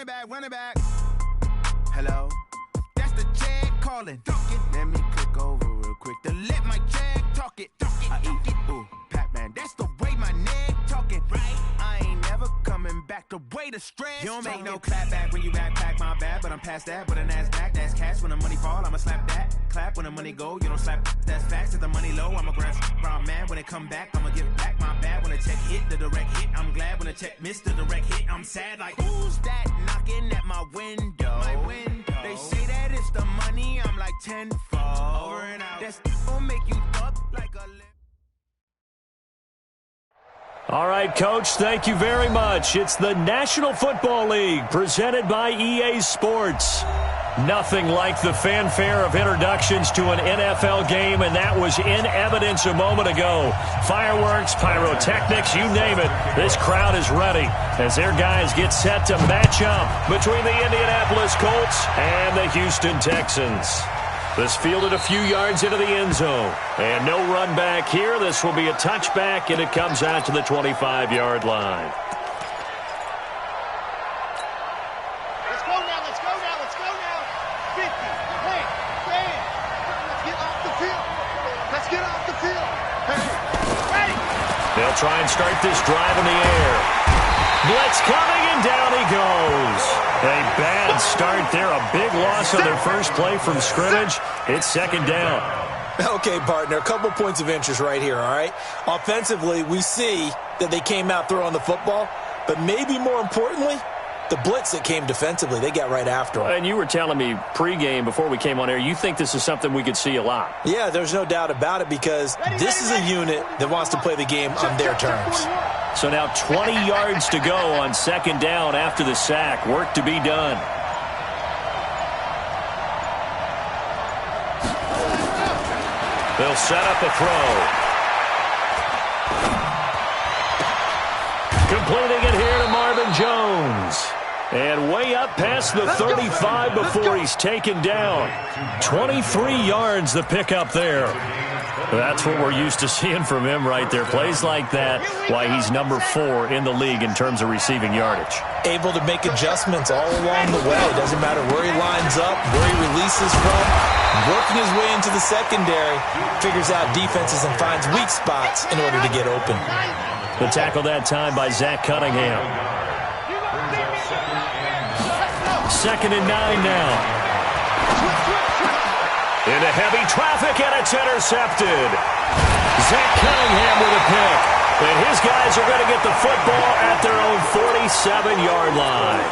running back. Hello? That's the jag calling. Let me click over real quick to let my jag talk it. I eat it, ooh, Pac-Man. That's the way my neck talking. Right? I ain't never coming back. The way the stress. You don't make no clap back when you backpack, my bad. But I'm past that with a NASDAQ. That's cash when the money fall. I'ma slap that. Clap when the money go. You don't slap. That's facts. If the money low, I'ma grab brown man. When it come back, I'ma give back my bad. When the check hit, the direct hit. I'm glad when the check missed the direct hit. I'm sad like, who's that knocking at my window? My window. They say that it's the money. I'm like tenfold. Over and out. That's gonna make you up like a... All right, Coach, thank you very much. It's the National Football League presented by EA Sports. Nothing like the fanfare of introductions to an NFL game, and that was in evidence a moment ago. Fireworks, pyrotechnics, you name it. This crowd is ready as their guys get set to match up between the Indianapolis Colts and the Houston Texans. This fielded a few yards into the end zone. And no run back here. This will be a touchback, and it comes out to the 25-yard line. Let's go now, let's go now, let's go now. 50, hey, Dan, let's get off the field. Let's get off the field. Hey, ready. They'll try and start this drive in the air. Blitz coming, and down he goes. A bad start there, a big loss on their first play from scrimmage. It's second down. Okay, partner, a couple points of interest right here, all right? Offensively, we see that they came out throwing the football, but maybe more importantly, the blitz that came defensively, they got right after them. And you were telling me pregame before we came on air, you think this is something we could see a lot. Yeah, there's no doubt about it because this is a unit that wants to play the game on their terms. So now 20 yards to go on second down after the sack. Work to be done. They'll set up a throw. Completing it here to Marvin Jones. And way up past the 35 before he's taken down. 23 yards the pickup there. That's what we're used to seeing from him right there. Plays like that, why he's number 4 in the league in terms of receiving yardage. Able to make adjustments all along the way. Doesn't matter where he lines up, where he releases from. Working his way into the secondary, figures out defenses and finds weak spots in order to get open. The tackle that time by Zach Cunningham. Second and 9 now. Into heavy traffic, and it's intercepted. Zach Cunningham with a pick. And his guys are going to get the football at their own 47-yard line.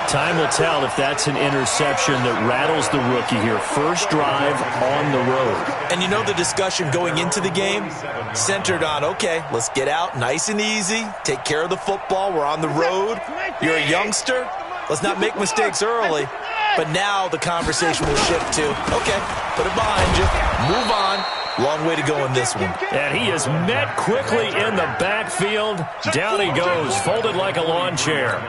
Time will tell if that's an interception that rattles the rookie here. First drive on the road. And you know the discussion going into the game centered on, okay, let's get out nice and easy, take care of the football, we're on the road, you're a youngster, let's not make mistakes early. But now the conversation will shift to, okay, put it behind you, move on. Long way to go in this one. And he is met quickly in the backfield. Down he goes, folded like a lawn chair.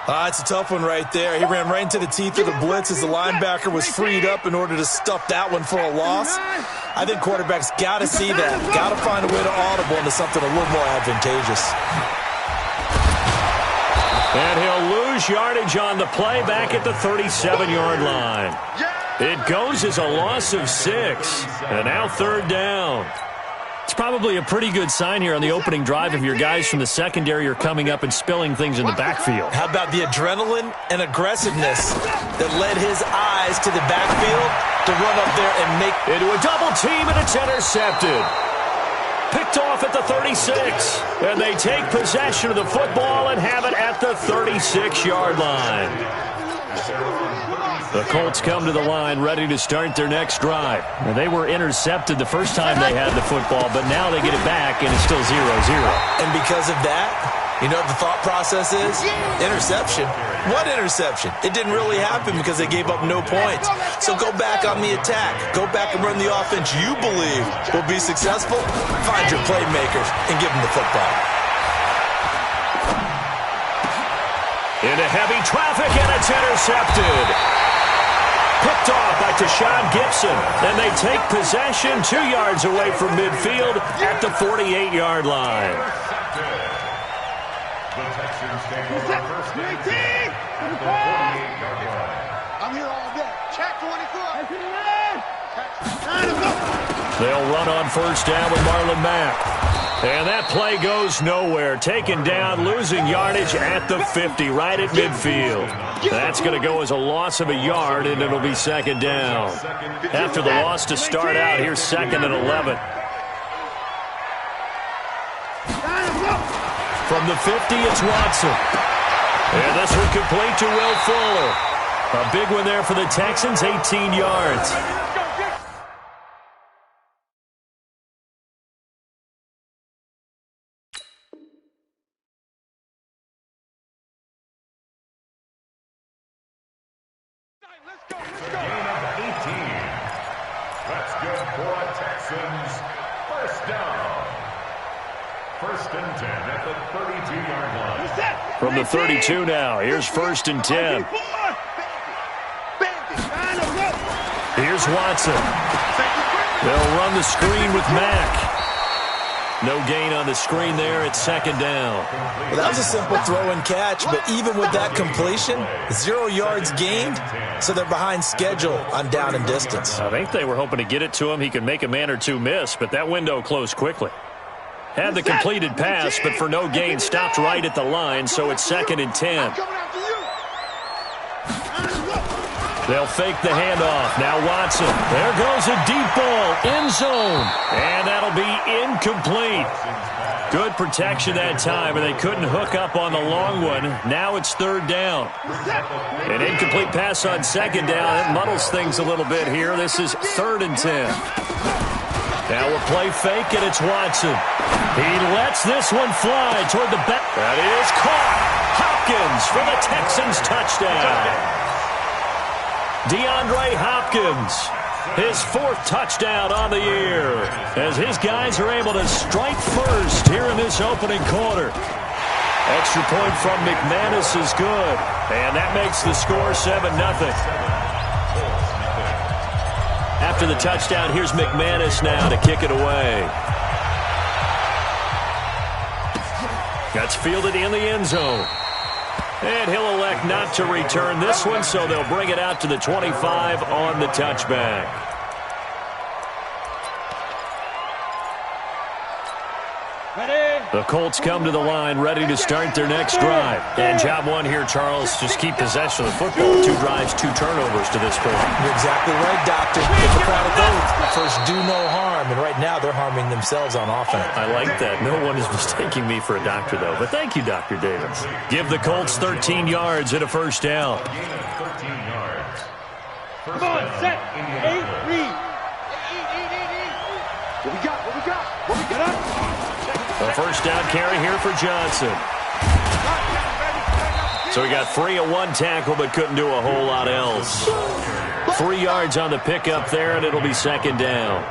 It's a tough one right there. He ran right into the teeth of the blitz as the linebacker was freed up in order to stuff that one for a loss. I think quarterbacks got to see that. Got to find a way to audible into something a little more advantageous. And he'll lose yardage on the play back at the 37-yard line. It goes as a loss of 6. And now third down. It's probably a pretty good sign here on the opening drive if your guys from the secondary are coming up and spilling things in the backfield. How about the adrenaline and aggressiveness that led his eyes to the backfield to run up there and make... Into a double team, and it's intercepted. Picked off at the 36. And they take possession of the football and have it at the 36-yard line. The Colts come to the line ready to start their next drive. Now, they were intercepted the first time they had the football, but now they get it back, and it's still 0-0. And because of that, you know what the thought process is? Interception. What interception? It didn't really happen because they gave up no points. So go back on the attack. Go back and run the offense you believe will be successful. Find your playmakers and give them the football. Into heavy traffic, and it's intercepted. Picked off by Tashawn Gibson. And they take possession 2 yards away from midfield at the 48-yard line. The Texans take over first and 10. I'm here all day. Check 24. They'll run on first down with Marlon Mack. And that play goes nowhere. Taken down, losing yardage at the 50, right at midfield. That's going to go as a loss of a yard, and it'll be second down. After the loss to start out, here's second and 11. From the 50, it's Watson. And this one complete to Will Fuller. A big one there for the Texans, 18 yards. Gain of 18. That's good for the Texans. First down. First and 10 at the 32-yard line. From the 32 now, here's first and 10. Here's Watson. They'll run the screen with Mack. No gain on the screen there. It's second down. Well, that was a simple throw and catch, but even with that completion, 0 yards gained, so they're behind schedule on down and distance. I think they were hoping to get it to him. He could make a man or two miss, but that window closed quickly. Had the completed pass, but for no gain, stopped right at the line, so it's second and 10. They'll fake the handoff. Now Watson. There goes a deep ball. End zone. And that'll be incomplete. Good protection that time, and they couldn't hook up on the long one. Now it's third down. An incomplete pass on second down. It muddles things a little bit here. This is third and 10. Now we'll play fake, and it's Watson. He lets this one fly toward the back. That is caught. Hopkins for the Texans touchdown. DeAndre Hopkins, his fourth touchdown on the year, as his guys are able to strike first here in this opening quarter. Extra point from McManus is good, and that makes the score 7-0. After the touchdown, here's McManus now to kick it away. That's fielded in the end zone. And he'll elect not to return this one, so they'll bring it out to the 25 on the touchback. The Colts come to the line ready to start their next drive. And job one here, Charles, just keep possession of the football. 2 drives, 2 turnovers to this point. You're exactly right, Doctor. Get the crowd of those. First, do no harm. And right now, they're harming themselves on offense. I like that. No one is mistaking me for a doctor, though. But thank you, Dr. Davis. Give the Colts 13 yards and a first down. Come on, set. 8, read. What we got? What we got? What we got? A first down carry here for Johnson. So he got free of 1 tackle, but couldn't do a whole lot else. 3 yards on the pickup there, and it'll be second down.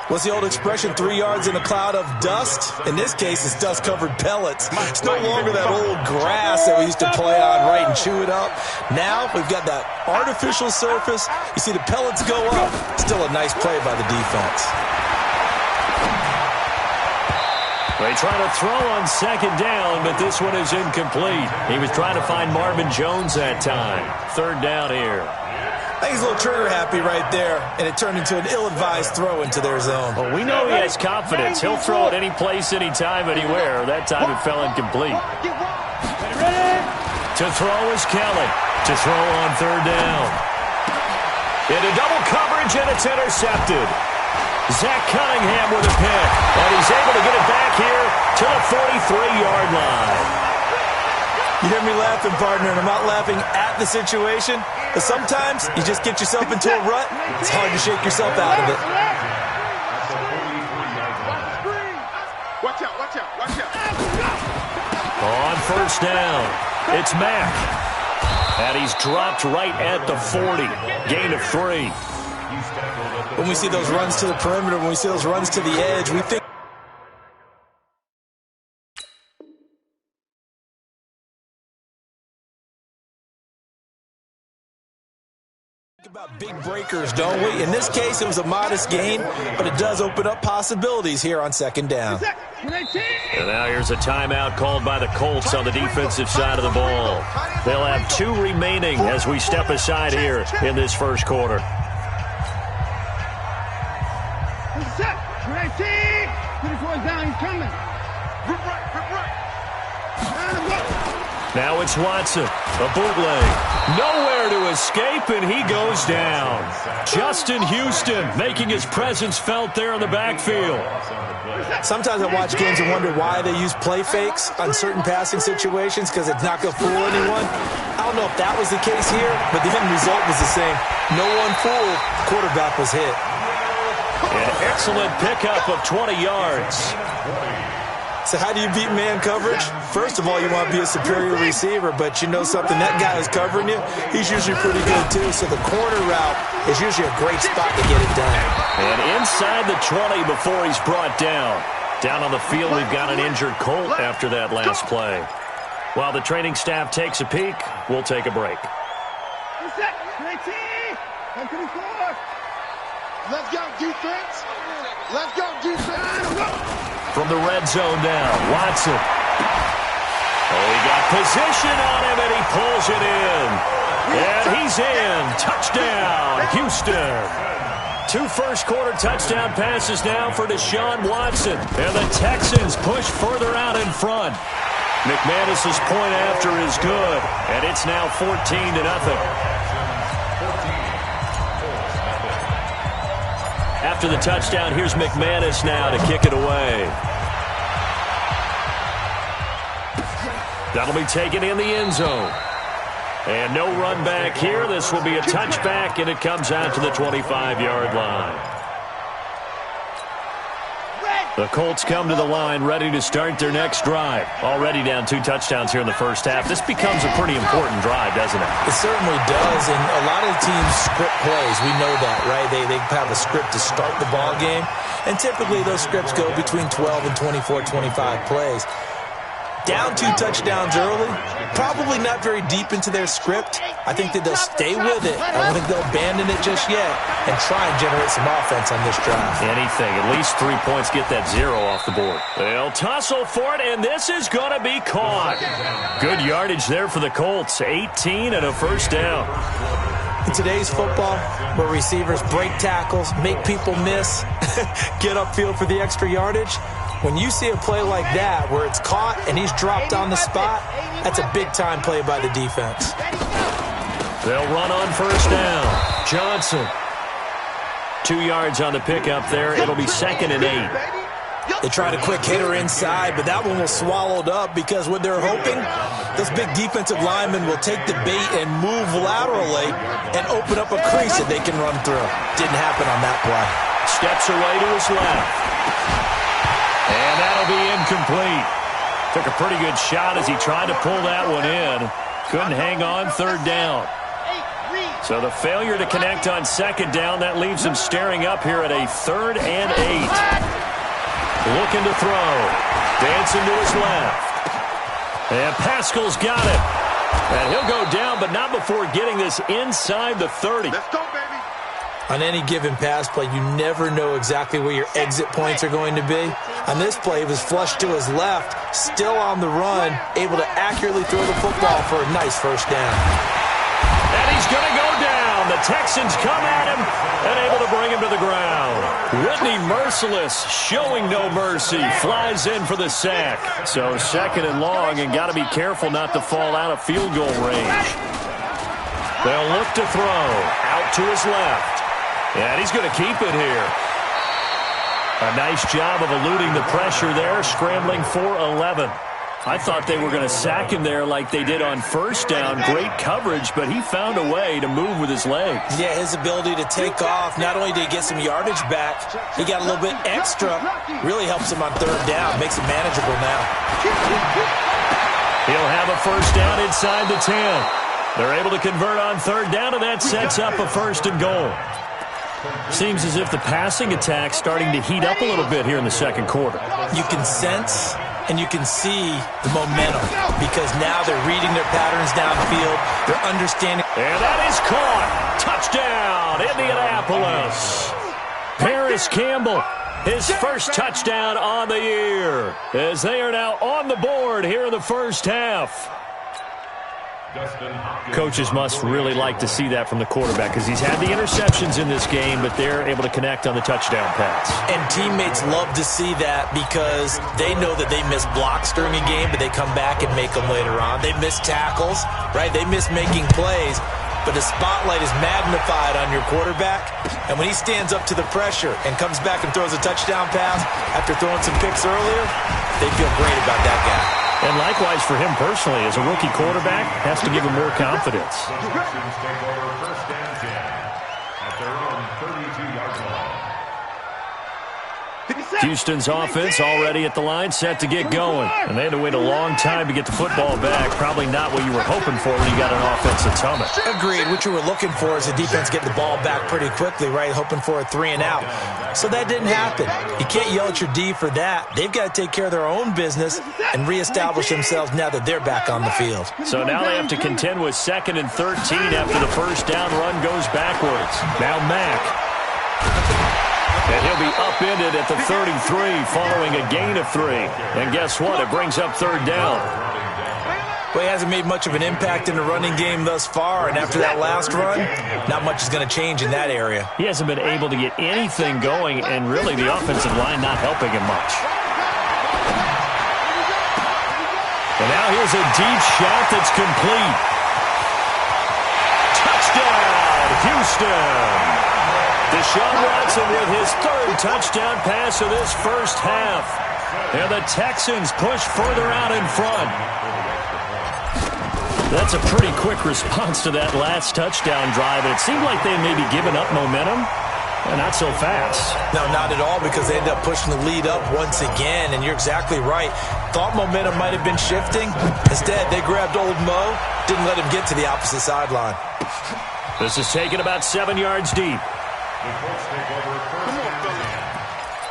What's the old expression, 3 yards in a cloud of dust? In this case, it's dust-covered pellets. It's no longer that old grass that we used to play on, right, and chew it up. Now we've got that artificial surface. You see the pellets go up. Still a nice play by the defense. They try to throw on second down, but this one is incomplete. He was trying to find Marvin Jones that time. Third down here. I think he's a little trigger happy right there, and it turned into an ill-advised throw into their zone. Well, we know he has confidence. He'll throw it any place, anytime, anywhere. That time it fell incomplete. To throw is Kelly. To throw on third down. Into double coverage, and it's intercepted. Zach Cunningham with a pick, and he's able to get it back here to the 43-yard line. You hear me laughing, partner, and I'm not laughing at the situation, but sometimes you just get yourself into a rut. It's hard to shake yourself out of it. Watch out, watch out, watch out. On first down, it's Mack. And he's dropped right at the 40. Gain of 3. When we see those runs to the perimeter, when we see those runs to the edge, we think about big breakers, don't we? In this case, it was a modest gain, but it does open up possibilities here on second down. And now here's a timeout called by the Colts on the defensive side of the ball. They'll have 2 remaining as we step aside here in this first quarter. Now it's Watson, a bootleg. Nowhere to escape, and he goes down. Justin Houston making his presence felt there in the backfield. Sometimes I watch games and wonder why they use play fakes on certain passing situations, because it's not going to fool anyone. I don't know if that was the case here, but the end result was the same. No one fooled. Quarterback was hit. An excellent pickup of 20 yards. So how do you beat man coverage? First of all, you want to be a superior receiver, but you know something, that guy who's covering you, he's usually pretty good too. So the corner route is usually a great spot to get it done. And inside the 20 before he's brought down. Down on the field, we've got an injured Colt after that last play. While the training staff takes a peek, we'll take a break. Let's go, defense. Let's go, defense. From the red zone now, Watson. Oh, he got position on him, and he pulls it in. And he's in. Touchdown, Houston. 2 first-quarter touchdown passes now for Deshaun Watson. And the Texans push further out in front. McManus's point after is good, and it's now 14-0. After the touchdown, here's McManus now to kick it away. That'll be taken in the end zone. And no run back here. This will be a touchback, and it comes out to the 25-yard line. The Colts come to the line ready to start their next drive. Already down 2 touchdowns here in the first half. This becomes a pretty important drive, doesn't it? It certainly does, and a lot of the teams script plays. We know that, right? They have a script to start the ball game, and typically those scripts go between 12 and 24, 25 plays. Down 2 touchdowns early, probably not very deep into their script. I think that they'll stay with it. I don't think they'll abandon it just yet and try and generate some offense on this drive. Anything. At least 3 points, get that 0 off the board. They'll tussle for it, and this is going to be caught. Good yardage there for the Colts. 18 and a first down. In today's football, where receivers break tackles, make people miss, get upfield for the extra yardage, when you see a play like that where it's caught and he's dropped on the spot, that's a big-time play by the defense. They'll run on first down. Johnson. 2 yards on the pickup there. It'll be 2nd and 8. They tried a quick hitter inside, but that one was swallowed up because what they're hoping, those big defensive linemen will take the bait and move laterally and open up a crease that they can run through. Didn't happen on that play. Steps away to his left. And that'll be incomplete. Took a pretty good shot as he tried to pull that one in. Couldn't hang on 3rd down. So the failure to connect on 2nd down, that leaves him staring up here at a 3rd and 8. Looking to throw. Dancing to his left. And Pascal's got it. And he'll go down, but not before getting this inside the 30. Let's go, baby. On any given pass play, you never know exactly where your exit points are going to be. On this play, he was flushed to his left, still on the run, able to accurately throw the football for a nice first down. And he's going to go down. The Texans come at him and able to bring him to the ground. Whitney Merciless, showing no mercy, flies in for the sack. So 2nd and long, and got to be careful not to fall out of field goal range. They'll look to throw. Out to his left. And he's going to keep it here. A nice job of eluding the pressure there, scrambling for 11. I thought they were going to sack him there like they did on first down. Great coverage, but he found a way to move with his legs. Yeah, his ability to take off, not only did he get some yardage back, he got a little bit extra. Really helps him on 3rd down, makes it manageable now. He'll have a first down inside the 10. They're able to convert on 3rd down, and that sets up a 1st and goal. Seems as if the passing attack's starting to heat up a little bit here in the 2nd quarter. You can sense And you can see the momentum because now they're reading their patterns downfield. They're understanding. And that is caught. Touchdown, Indianapolis. Paris Campbell, his first touchdown on the year, as they are now on the board here in the first half. Coaches must really like to see that from the quarterback because he's had the interceptions in this game, but they're able to connect on the touchdown pass. And teammates love to see that because they know that they miss blocks during a game, but they come back and make them later on. They miss tackles, right? They miss making plays, but the spotlight is magnified on your quarterback. And when he stands up to the pressure and comes back and throws a touchdown pass after throwing some picks earlier, they feel great about that guy. And likewise for him personally, as a rookie quarterback, has to give him more confidence. Texans take over first and 10 at their own 32-yard line. Houston's offense already at the line, set to get going. And they had to wait a long time to get the football back. Probably not what you were hoping for when you got an offense that's humming. Agreed. What you were looking for is the defense getting the ball back pretty quickly, right? Hoping for a 3-and-out. So that didn't happen. You can't yell at your D for that. They've got to take care of their own business and reestablish themselves now that they're back on the field. So now they have to contend with 2nd and 13 after the first down run goes backwards. Now Mack. And he'll be upended at the 33 following a gain of 3. And guess what? It brings up 3rd down. Well, he hasn't made much of an impact in the running game thus far, and after that last run, not much is going to change in that area. He hasn't been able to get anything going, and really the offensive line not helping him much. And now here's a deep shot that's complete. Touchdown, Houston! Deshaun Watson with his 3rd touchdown pass of this first half. And the Texans push further out in front. That's a pretty quick response to that last touchdown drive. And it seemed like they had maybe given up momentum. And not so fast. No, not at all, because they ended up pushing the lead up once again. And you're exactly right. Thought momentum might have been shifting. Instead, they grabbed old Mo, didn't let him get to the opposite sideline. This is taken about 7 yards deep. The Colts take over first and 10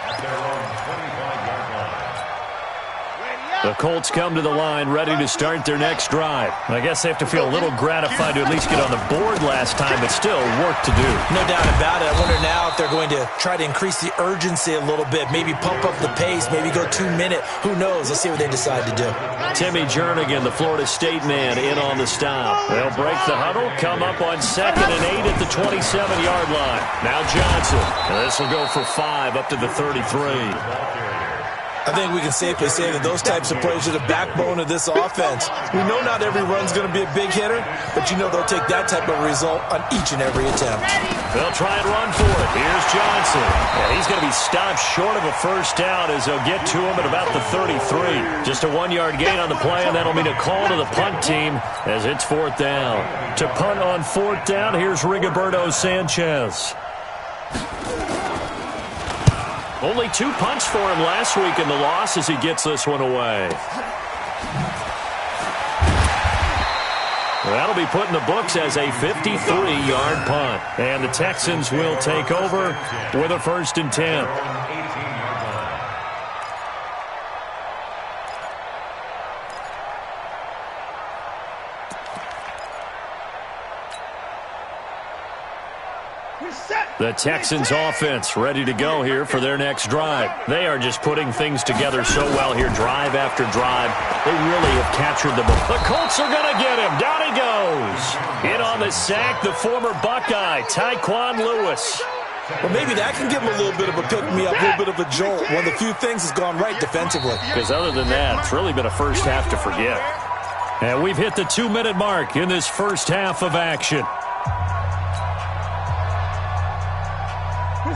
at their own 25-yard line. The Colts come to the line ready to start their next drive. I guess they have to feel a little gratified to at least get on the board last time, but still work to do. No doubt about it. I wonder now if they're going to try to increase the urgency a little bit, maybe pump up the pace, maybe go 2-minute. Who knows? Let's see what they decide to do. Timmy Jernigan, the Florida State man, in on the stop. They'll break the huddle, come up on 2nd and 8 at the 27-yard line. Now Johnson. And this will go for 5 up to the 33. I think we can safely say that those types of plays are the backbone of this offense. We know not every run's going to be a big hitter, but you know they'll take that type of result on each and every attempt. They'll try and run for it. Here's Johnson. And he's going to be stopped short of a first down as they'll get to him at about the 33. Just a 1-yard gain on the play, and that'll mean a call to the punt team as it's 4th down. To punt on 4th down, here's Rigoberto Sanchez. Only 2 punts for him last week in the loss as he gets this one away. That'll be put in the books as a 53-yard punt. And the Texans will take over with a 1st and 10. The Texans offense ready to go here for their next drive. They are just putting things together so well here, drive after drive. They really have captured the ball. The Colts are going to get him. Down he goes. In on the sack, the former Buckeye, Tyquan Lewis. Well, maybe that can give him a little bit of a pick-me-up, a little bit of a jolt. One of the few things has gone right defensively. Because other than that, it's really been a first half to forget. And we've hit the 2-minute mark in this first half of action.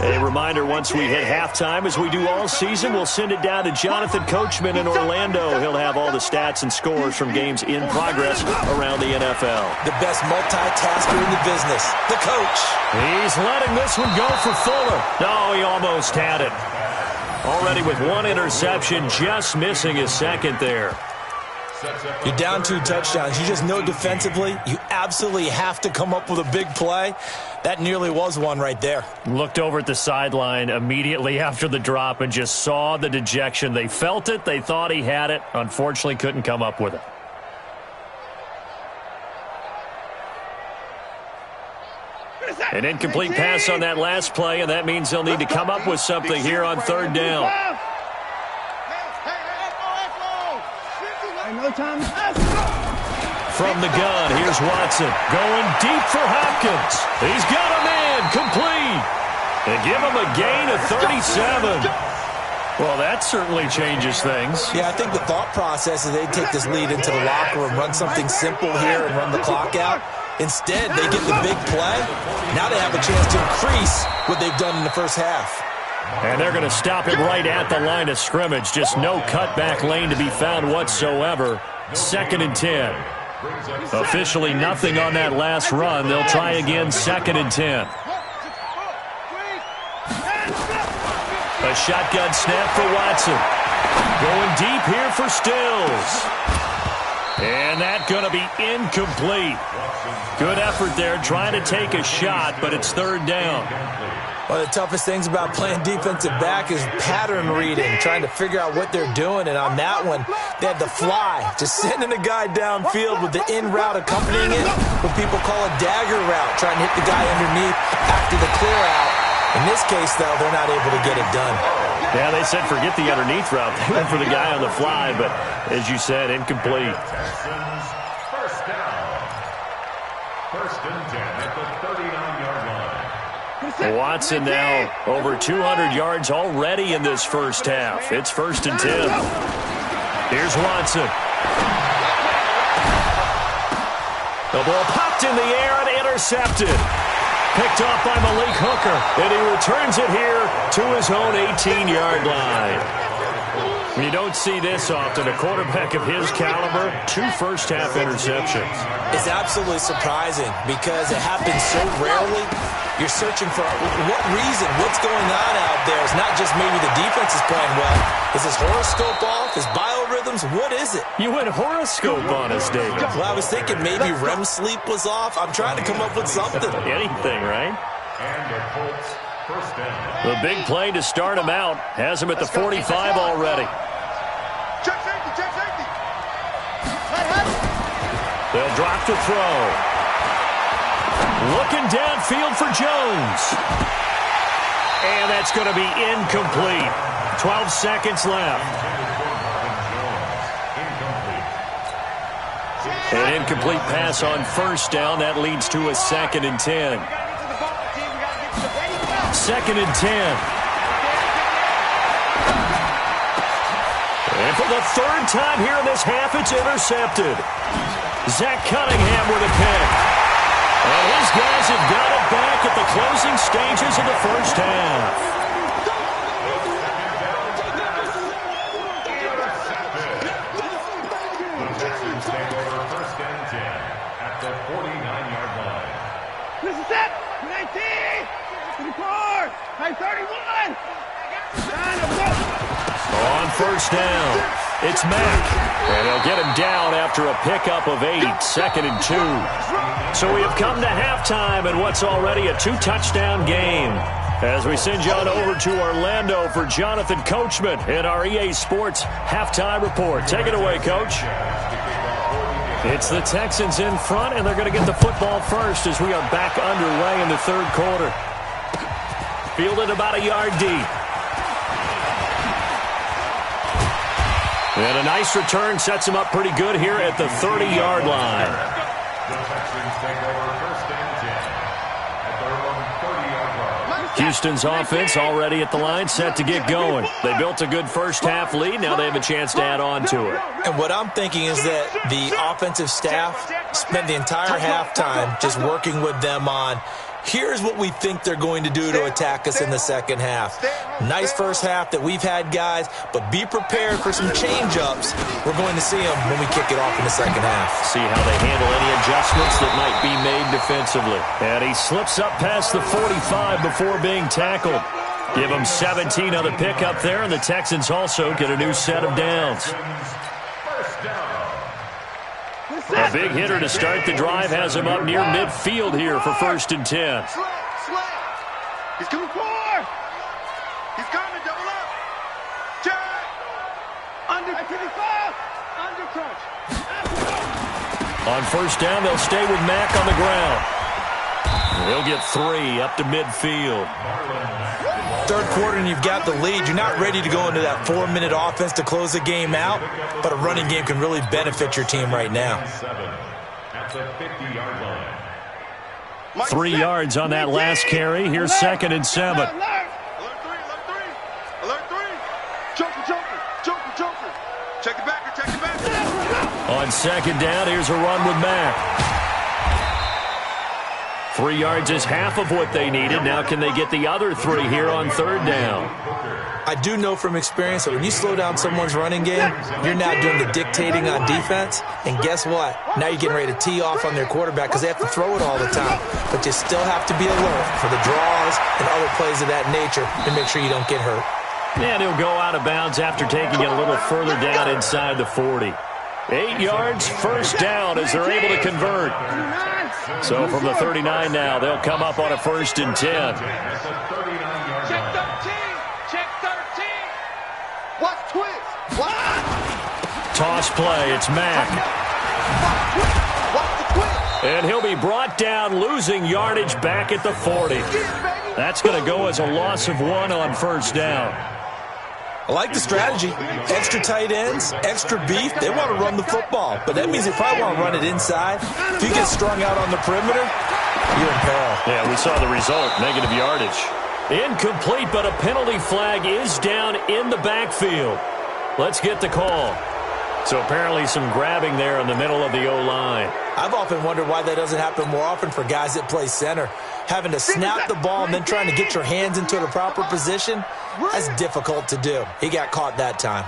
A reminder, once we hit halftime, as we do all season, we'll send it down to Jonathan Coachman in Orlando. He'll have all the stats and scores from games in progress around the NFL. The best multitasker in the business, the coach. He's letting this one go for Fuller. No, he almost had it. Already with 1 interception, just missing his 2nd there. You're down 2 touchdowns. You just know defensively you absolutely absolutely have to come up with a big play. That nearly was one right there. Looked over at the sideline immediately after the drop and just saw the dejection. They felt it. They thought he had it. Unfortunately, couldn't come up with it. An incomplete pass on that last play, and that means they'll need to come up with something here on third down. From the gun, here's Watson. Going deep for Hopkins. He's got a man complete. They give him a gain of 37. Well, that certainly changes things. Yeah, I think the thought process is they take this lead into the locker room, run something simple here and run the clock out. Instead, they get the big play. Now they have a chance to increase what they've done in the first half. And they're going to stop him right at the line of scrimmage. Just no cutback lane to be found whatsoever. 2nd and 10. Officially nothing on that last run. They'll try again 2nd and 10. A shotgun snap for Watson. Going deep here for Stills. And that's going to be incomplete. Good effort there trying to take a shot, but it's third down. One of the toughest things about playing defensive back is pattern reading, trying to figure out what they're doing. And on that one, they had the fly, just sending a guy downfield with the in route accompanying it, what people call a dagger route, trying to hit the guy underneath after the clear out. In this case, though, they're not able to get it done. Yeah, they said forget the underneath route. They went for the guy on the fly, but as you said, incomplete. Texans, first down. 1st and 10 at the 39-yard line. Watson now over 200 yards already in this first half. It's 1st and 10. Here's Watson. The ball popped in the air and intercepted. Picked off by Malik Hooker, and he returns it here to his own 18-yard line. You don't see this often. A quarterback of his caliber, 2 first-half interceptions. It's absolutely surprising because it happens so rarely. You're searching for what reason, what's going on out there. It's not just maybe the defense is playing well. Is his horoscope off? His biorhythms? What is it? You went horoscope on us, David. Well, I was thinking maybe REM sleep was off. I'm trying to come up with something. Anything, right? And the Colts, first down. The big play to start him out. Has him at the 45 already. Check safety. They'll drop to throw. Looking downfield for Jones. And that's going to be incomplete. 12 seconds left. An incomplete pass on first down. That leads to a 2nd and 10. 2nd and 10. And for the 3rd time here in this half, it's intercepted. Zach Cunningham with a pick. And his guys have got it back at the closing stages of the first half. The Texans take over 1st and 10 at the 49-yard line. This is it. 19. 34. 31. On first down, it's Mack. And he'll get him down after a pickup of 8, 2nd and 2. So we have come to halftime in what's already a 2-touchdown game. As we send you on over to Orlando for Jonathan Coachman in our EA Sports Halftime Report. Take it away, Coach. It's the Texans in front, and they're going to get the football first as we are back underway in the 3rd quarter. Fielded about a yard deep. And a nice return sets him up pretty good here at the 30-yard line. The Texans take over 1st and 10 at their own 30-yard line. Houston's offense already at the line, set to get going. They built a good first-half lead. Now they have a chance to add on to it. And what I'm thinking is that the offensive staff spent the entire halftime just working with them on, here's what we think they're going to do to attack us in the second half. Nice first half that we've had, guys, but be prepared for some change-ups. We're going to see them when we kick it off in the second half. See how they handle any adjustments that might be made defensively. And he slips up past the 45 before being tackled. Give him 17 on the pickup there, and the Texans also get a new set of downs. First down. A big hitter to start the drive has him up near midfield here for 1st and 10. He's coming forward. He's coming, double up. Check. Under 55. Under crunch. On 1st down, they'll stay with Mack on the ground. He'll get 3 up to midfield. 3rd quarter and you've got the lead. You're not ready to go into that 4-minute offense to close the game out, but a running game can really benefit your team right now. At the 50-yard line. 3 yards on that last carry. Here's 2nd and 7. Alert 3, alert 3. Alert 3. Joker, joker, joker, joker. Check it back, check it back. On 2nd down, here's a run with Mack. 3 yards is half of what they needed. Now can they get the other 3 here on 3rd down? I do know from experience that when you slow down someone's running game, you're now doing the dictating on defense. And guess what? Now you're getting ready to tee off on their quarterback because they have to throw it all the time. But you still have to be alert for the draws and other plays of that nature to make sure you don't get hurt. And he'll go out of bounds after taking it a little further down inside the 40. 8 yards, 1st down as they're able to convert. So from the 39 now, they'll come up on a 1st and 10. Check 13. Check 13. Watch twist. Watch. Toss play, it's Mack. Watch the twist. And he'll be brought down, losing yardage back at the 40. That's going to go as a loss of 1 on 1st down. I like the strategy. Extra tight ends, extra beef. They want to run the football, but that means they probably want to run it inside. If you get strung out on the perimeter, you're in peril. Yeah, we saw the result, negative yardage. Incomplete, but a penalty flag is down in the backfield. Let's get the call. So apparently some grabbing there in the middle of the O-line. I've often wondered why that doesn't happen more often for guys that play center. Having to snap the ball and then trying to get your hands into the proper position, that's difficult to do. He got caught that time.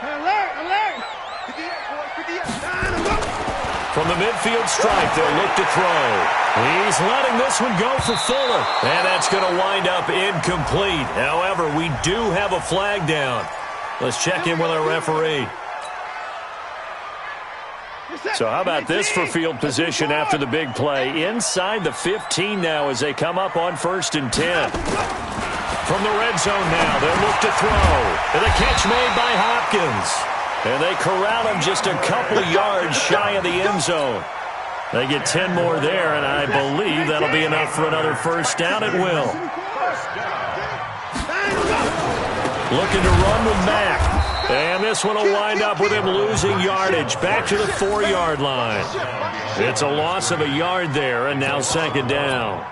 Alert, alert. 58, boys, 58. From the midfield stripe, they'll look to throw. He's letting this one go for Fuller. And that's going to wind up incomplete. However, we do have a flag down. Let's check in with our referee. So how about this for field position after the big play? Inside the 15 now as they come up on 1st and 10. From the red zone now, they'll look to throw. And the catch made by Hopkins. And they corral him just a couple of yards shy of the end zone. They get 10 more there, and I believe that'll be enough for another 1st down at will. Looking to run with Mack. And this one will wind up with him losing yardage back to the 4-yard line. It's a loss of a yard there, and now 2nd down.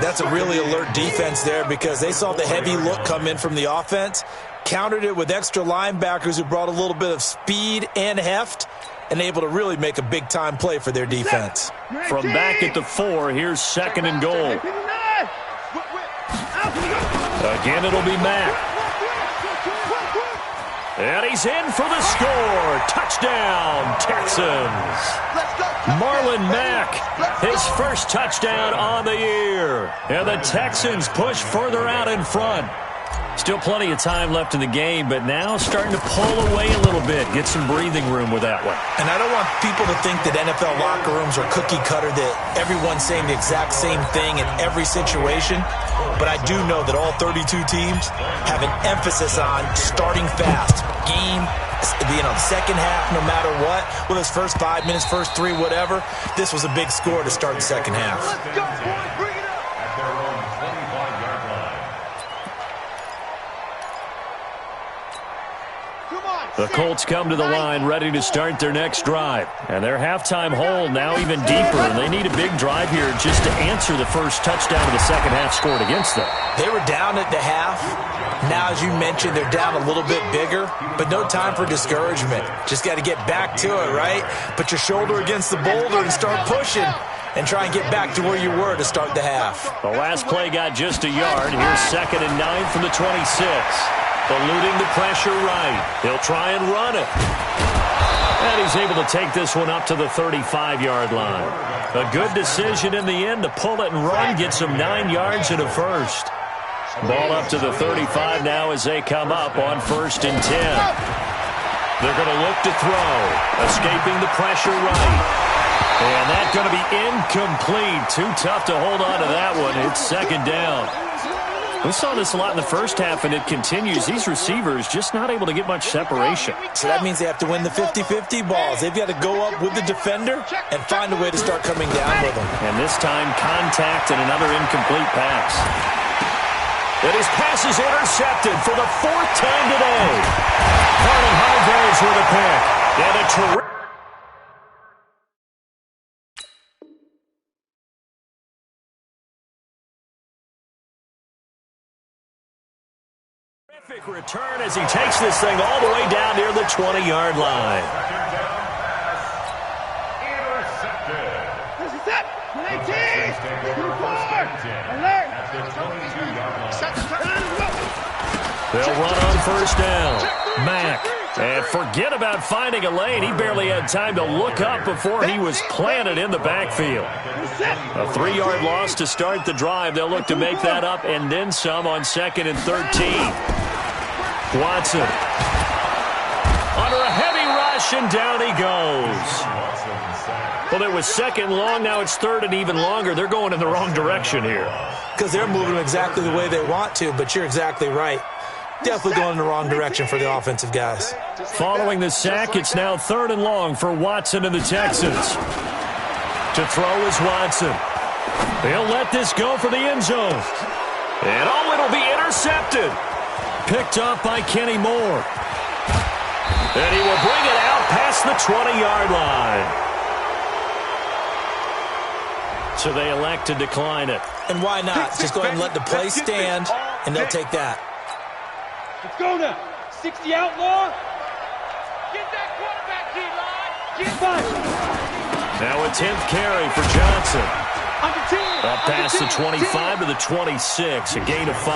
That's a really alert defense there because they saw the heavy look come in from the offense, countered it with extra linebackers who brought a little bit of speed and heft, and able to really make a big-time play for their defense. From back at the 4, here's 2nd and goal. Again, it'll be Mack. And he's in for the score. Touchdown, Texans. Marlon Mack, his 1st touchdown on the year. And the Texans push further out in front. Still plenty of time left in the game, but now starting to pull away a little bit. Get some breathing room with that one. And I don't want people to think that NFL locker rooms are cookie cutter, that everyone's saying the exact same thing in every situation. But I do know that all 32 teams have an emphasis on starting fast. Game, second half, no matter what. Whether it's first 5 minutes, first 3, whatever. This was a big score to start the second half. Let's go, boys. Bring it up. At their own 25-yard line. The Colts come to the line ready to start their next drive. And their halftime hole now even deeper. And they need a big drive here just to answer the first touchdown of the second half scored against them. They were down at the half. Now, as you mentioned, they're down a little bit bigger, but no time for discouragement. Just got to get back to it, right? Put your shoulder against the boulder and start pushing and try and get back to where you were to start the half. The last play got just a yard. Here's 2nd and 9 from the 26. Eluding the pressure right. He'll try and run it. And he's able to take this one up to the 35-yard line. A good decision in the end to pull it and run, get some 9 yards and a first. Ball up to the 35 now as they come up on 1st and 10. They're going to look to throw. Escaping the pressure right. And that's going to be incomplete. Too tough to hold on to that one. It's second down. We saw this a lot in the first half, and it continues. These receivers just not able to get much separation. So that means they have to win the 50-50 balls. They've got to go up with the defender and find a way to start coming down with them. And this time, contact and another incomplete pass. And his pass is intercepted for the fourth time today. Vernon Hargreaves with a pick. And a terrific return as he takes this thing all the way down near the 20-yard line. This is it. 19. 24. Alert. They'll run on first down. Mack. And forget about finding a lane. He barely had time to look up before he was planted in the backfield. A 3-yard loss to start the drive. They'll look to make that up and then some on 2nd and 13. Watson. Under a heavy rush, and down he goes. Well, it was 2nd long. Now it's 3rd and even longer. They're going in the wrong direction here. Because they're moving exactly the way they want to, but you're exactly right. Definitely going in the wrong direction for the offensive guys. Following the sack, it's now 3rd and long for Watson and the Texans. To throw is Watson. They'll let this go for the end zone. And it'll be intercepted. Picked up by Kenny Moore. And he will bring it out past the 20-yard line. So they elect to decline it. And why not? Just go ahead and let the play stand, and they'll take that. Let's go now. 60 outlaw. Get that quarterback, D-line. Get by. Now a 10th carry for Johnson. Under 10. Up past the 25 to the 26. A gain of 5.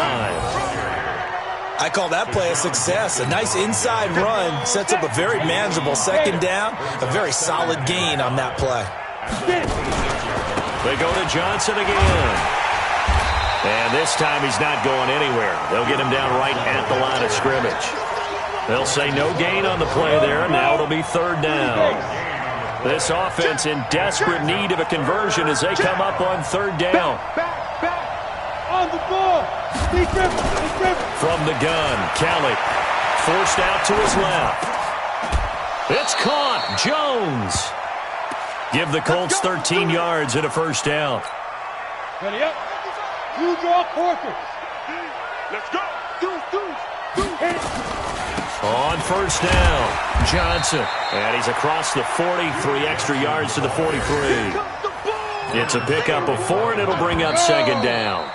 I call that play a success. A nice inside run sets up a very manageable 2nd down. A very solid gain on that play. They go to Johnson again. And this time he's not going anywhere. They'll get him down right at the line of scrimmage. They'll say no gain on the play there. Now it'll be 3rd down. This offense in desperate need of a conversion as they come up on 3rd down. On the ball. From the gun, Kelly forced out to his left. It's caught. Jones. Give the Colts 13 yards and a 1st down. Ready up. You draw Corker. Let's go. On 1st down, Johnson. And he's across the 40, 3 extra yards to the 43. It's a pickup of 4, and it'll bring up 2nd down.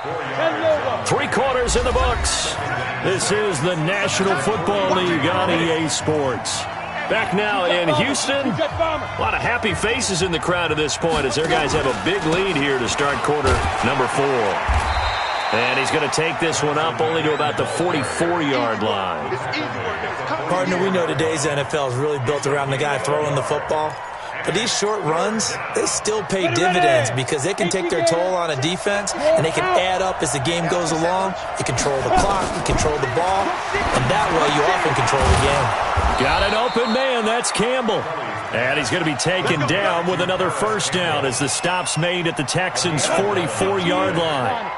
3 quarters in the books. This is the National Football League on EA Sports. Back now in Houston. A lot of happy faces in the crowd at this point as their guys have a big lead here to start quarter number 4. And he's going to take this one up only to about the 44-yard line. Partner, we know today's NFL is really built around the guy throwing the football. But these short runs, they still pay dividends because they can take their toll on a defense and they can add up as the game goes along. You control the clock, you control the ball, and that way you often control the game. Got an open man, that's Campbell. And he's going to be taken down with another 1st down as the stop's made at the Texans' 44-yard line.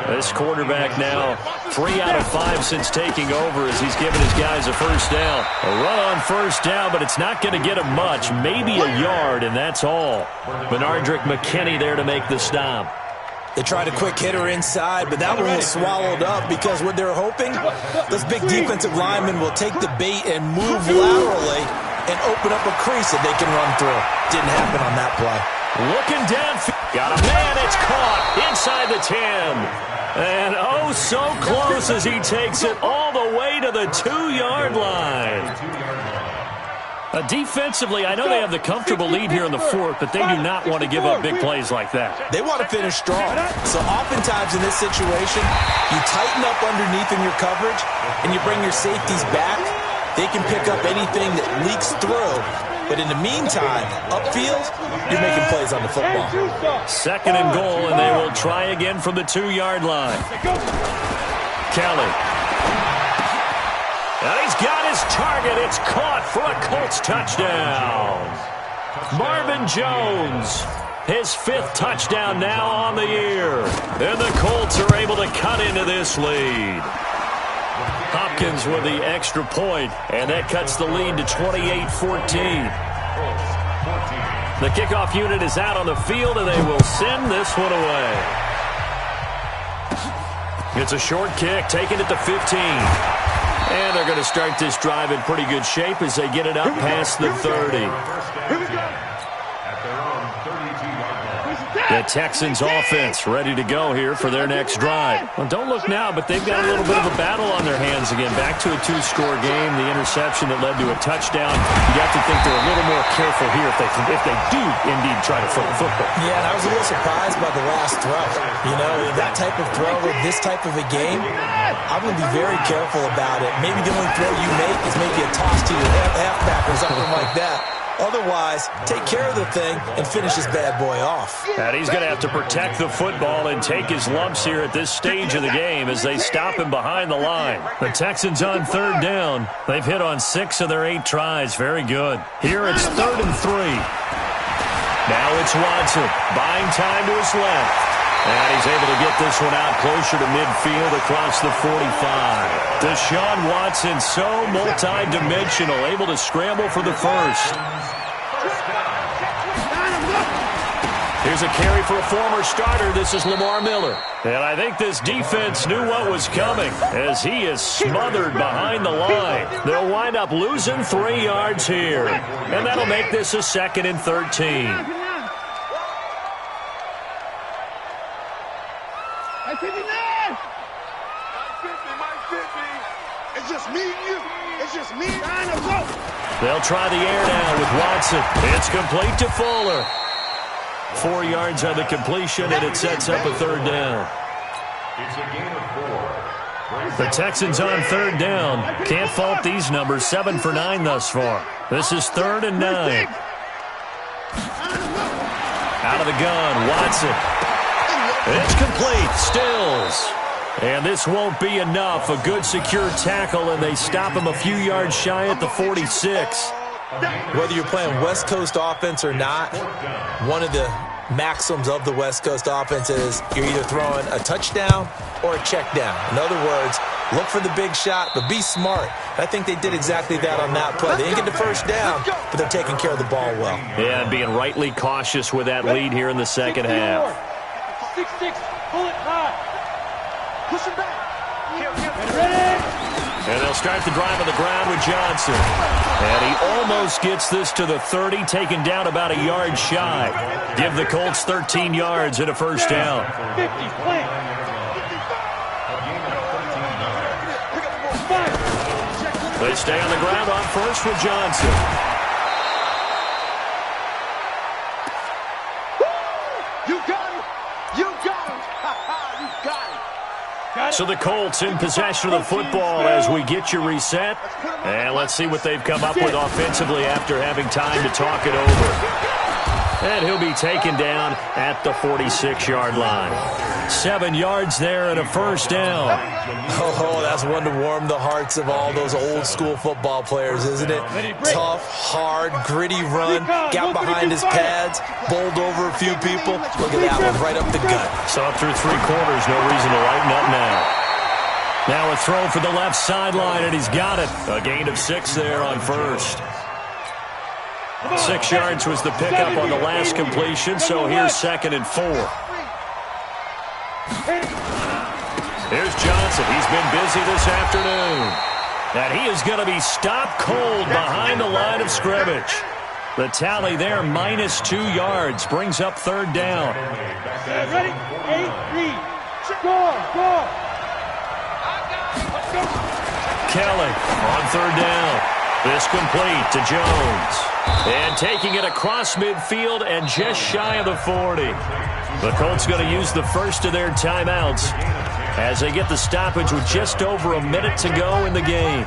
This quarterback now 3 out of 5 since taking over as he's given his guys a 1st down. A run on 1st down, but it's not going to get him much. Maybe a yard, and that's all. Benardrick McKinney there to make the stop. They tried a quick hitter inside, but that one was swallowed up because what they're hoping, those big defensive linemen will take the bait and move laterally and open up a crease that they can run through. Didn't happen on that play. Looking downfield. Got a man. It's caught inside the 10. And oh, so close as he takes it all the way to the 2-yard line. Defensively, I know they have the comfortable lead here in the 4th, but they do not want to give up big plays like that. They want to finish strong. So oftentimes in this situation, you tighten up underneath in your coverage, and you bring your safeties back. They can pick up anything that leaks through. But in the meantime, upfield, you're making plays on the football. 2nd and goal, and they will try again from the 2-yard line. Kelly. And he's got his target. It's caught for a Colts touchdown. Marvin Jones, his 5th touchdown now on the year. And the Colts are able to cut into this lead. Hopkins with the extra point, and that cuts the lead to 28-14. The kickoff unit is out on the field, and they will send this one away. It's a short kick, taking it to 15. And they're going to start this drive in pretty good shape as they get it up past the 30. The Texans offense ready to go here for their next drive. Well, don't look now, but they've got a little bit of a battle on their hands again. Back to a 2-score game, the interception that led to a touchdown. You have to think they're a little more careful here if they do indeed try to flip the football. Yeah, and I was a little surprised by the last throw. You know, that type of throw with this type of a game, I'm going to be very careful about it. Maybe the only throw you make is maybe a toss to your halfback or something like that. Otherwise, take care of the thing and finish this bad boy off. And he's going to have to protect the football and take his lumps here at this stage of the game as they stop him behind the line. The Texans on 3rd down. They've hit on 6 of their 8 tries. Very good. Here it's 3rd and 3. Now it's Watson buying time to his left. And he's able to get this one out closer to midfield across the 45. Deshaun Watson, so multi-dimensional, able to scramble for the first. Here's a carry for a former starter. This is Lamar Miller. And I think this defense knew what was coming as he is smothered behind the line. They'll wind up losing 3 yards here. And that'll make this a 2nd and 13. It's just me and you. It's just me and you. They'll try the air now with Watson. It's complete to Fuller. 4 yards on the completion, and it sets up a 3rd down. It's a gain of 4. The Texans on 3rd down. Can't fault these numbers. 7 for 9 thus far. This is 3rd and 9. Out of the gun, Watson. It's complete. Stills. And this won't be enough. A good secure tackle, and they stop him a few yards shy at the 46. Whether you're playing West Coast offense or not, one of the maxims of the West Coast offense is you're either throwing a touchdown or a check down. In other words, look for the big shot, but be smart. I think they did exactly that on that play. They didn't get the first down, but they're taking care of the ball well. Yeah, and being rightly cautious with that lead here in the second half. 6-6, pull it high. Push him back. Ready? And they'll start the drive on the ground with Johnson. And he almost gets this to the 30, taken down about a yard shy. Give the Colts 13 yards and a first down. 50, play. They stay on the ground on first with Johnson. You got it. You got it. You got it. So the Colts in possession of the football as we get you reset. And let's see what they've come up with offensively after having time to talk it over. And he'll be taken down at the 46-yard line. 7 yards there and a first down. Oh, that's one to warm the hearts of all those old-school football players, isn't it? Tough, hard, gritty run, got behind his pads, bowled over a few people. Look at that one, right up the gut. So up through 3 quarters, no reason to lighten up now. Now a throw for the left sideline, and he's got it. A gain of 6 there on first. 6 yards was the pickup on the last completion, so here's 2nd and 4. Here's Johnson. He's been busy this afternoon. And he is going to be stopped cold behind the line of scrimmage. The tally there, minus 2 yards, brings up 3rd down. Ready? 8-3. Score. Kelly on 3rd down. This complete to Jones. And taking it across midfield and just shy of the 40. The Colts going to use the first of their timeouts as they get the stoppage with just over a minute to go in the game.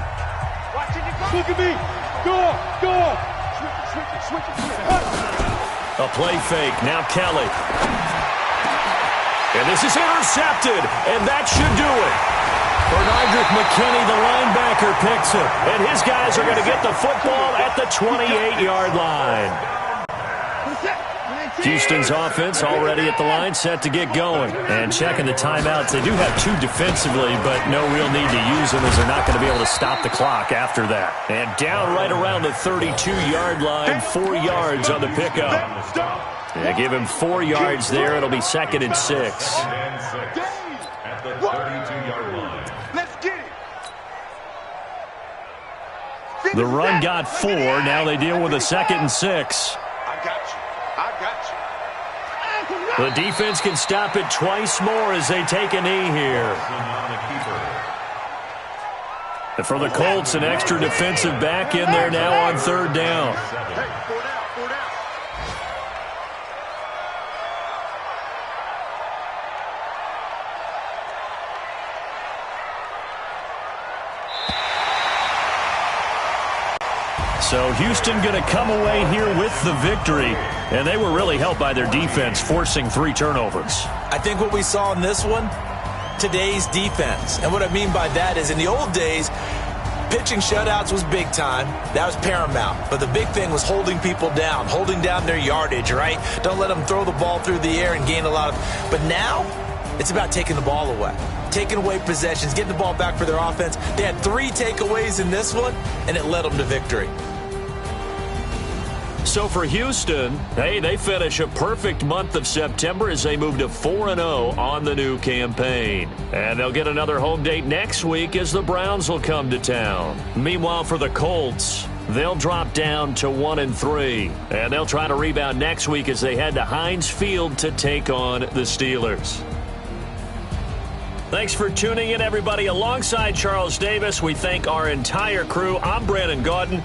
Look at me. Go. Switch it. A play fake. Now Kelly. And this is intercepted. And that should do it. For an McKinney, the linebacker, picks it. And his guys are going to get the football at the 28-yard line. Houston's offense already at the line, set to get going. And checking the timeouts. They do have 2 defensively, but no real need to use them as they're not going to be able to stop the clock after that. And down right around the 32-yard line, 4 yards on the pickup. Yeah, give him 4 yards there. It'll be 2nd and 6. At the 32-yard line. Let's get it. The run got 4. Now they deal with a 2nd and 6. I got you. I got you. The defense can stop it twice more as they take a knee here. And for the Colts, an extra defensive back in there now on 3rd down. Hey, 4 down, 4 down. So Houston going to come away here with the victory. And they were really helped by their defense, forcing 3 turnovers. I think what we saw in this one, today's defense. And what I mean by that is in the old days, pitching shutouts was big time. That was paramount. But the big thing was holding people down, holding down their yardage, right? Don't let them throw the ball through the air and gain a lot of. But now it's about taking the ball away, taking away possessions, getting the ball back for their offense. They had 3 takeaways in this one, and it led them to victory. So for Houston, hey, they finish a perfect month of September as they move to 4-0 on the new campaign. And they'll get another home date next week as the Browns will come to town. Meanwhile, for the Colts, they'll drop down to 1-3. And they'll try to rebound next week as they head to Heinz Field to take on the Steelers. Thanks for tuning in, everybody. Alongside Charles Davis, we thank our entire crew. I'm Brandon Gaudin.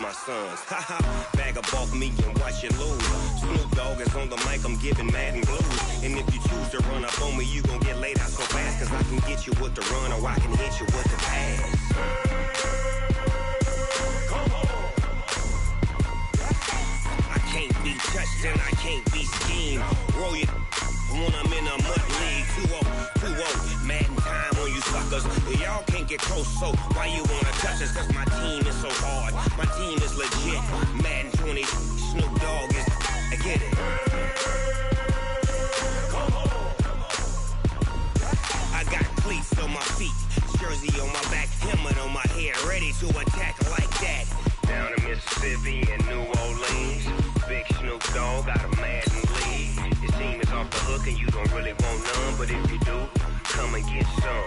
My sons, bag of bulk me and watch you lose. Snoop Dogg is on the mic, I'm giving Madden blues. And if you choose to run up on me, you gon' get laid out so fast. Cause I can get you with the run or I can hit you with the pass. Come on. I can't be touched and I can't be schemed. Roll you when I'm in a mud league. 2-0, Madden time on you suckers. Y'all can't get close, so why you wanna touch us? Cause my team is so hard. My team is legit. Madden 20, Snoop Dogg is. I get it. Come on. I got cleats on my feet, jersey on my back, helmet on my head, ready to attack like that. Down in Mississippi and New Orleans, big Snoop Dogg got a Madden league. Your team is off the hook and you don't really want none, but if you do, come and get some.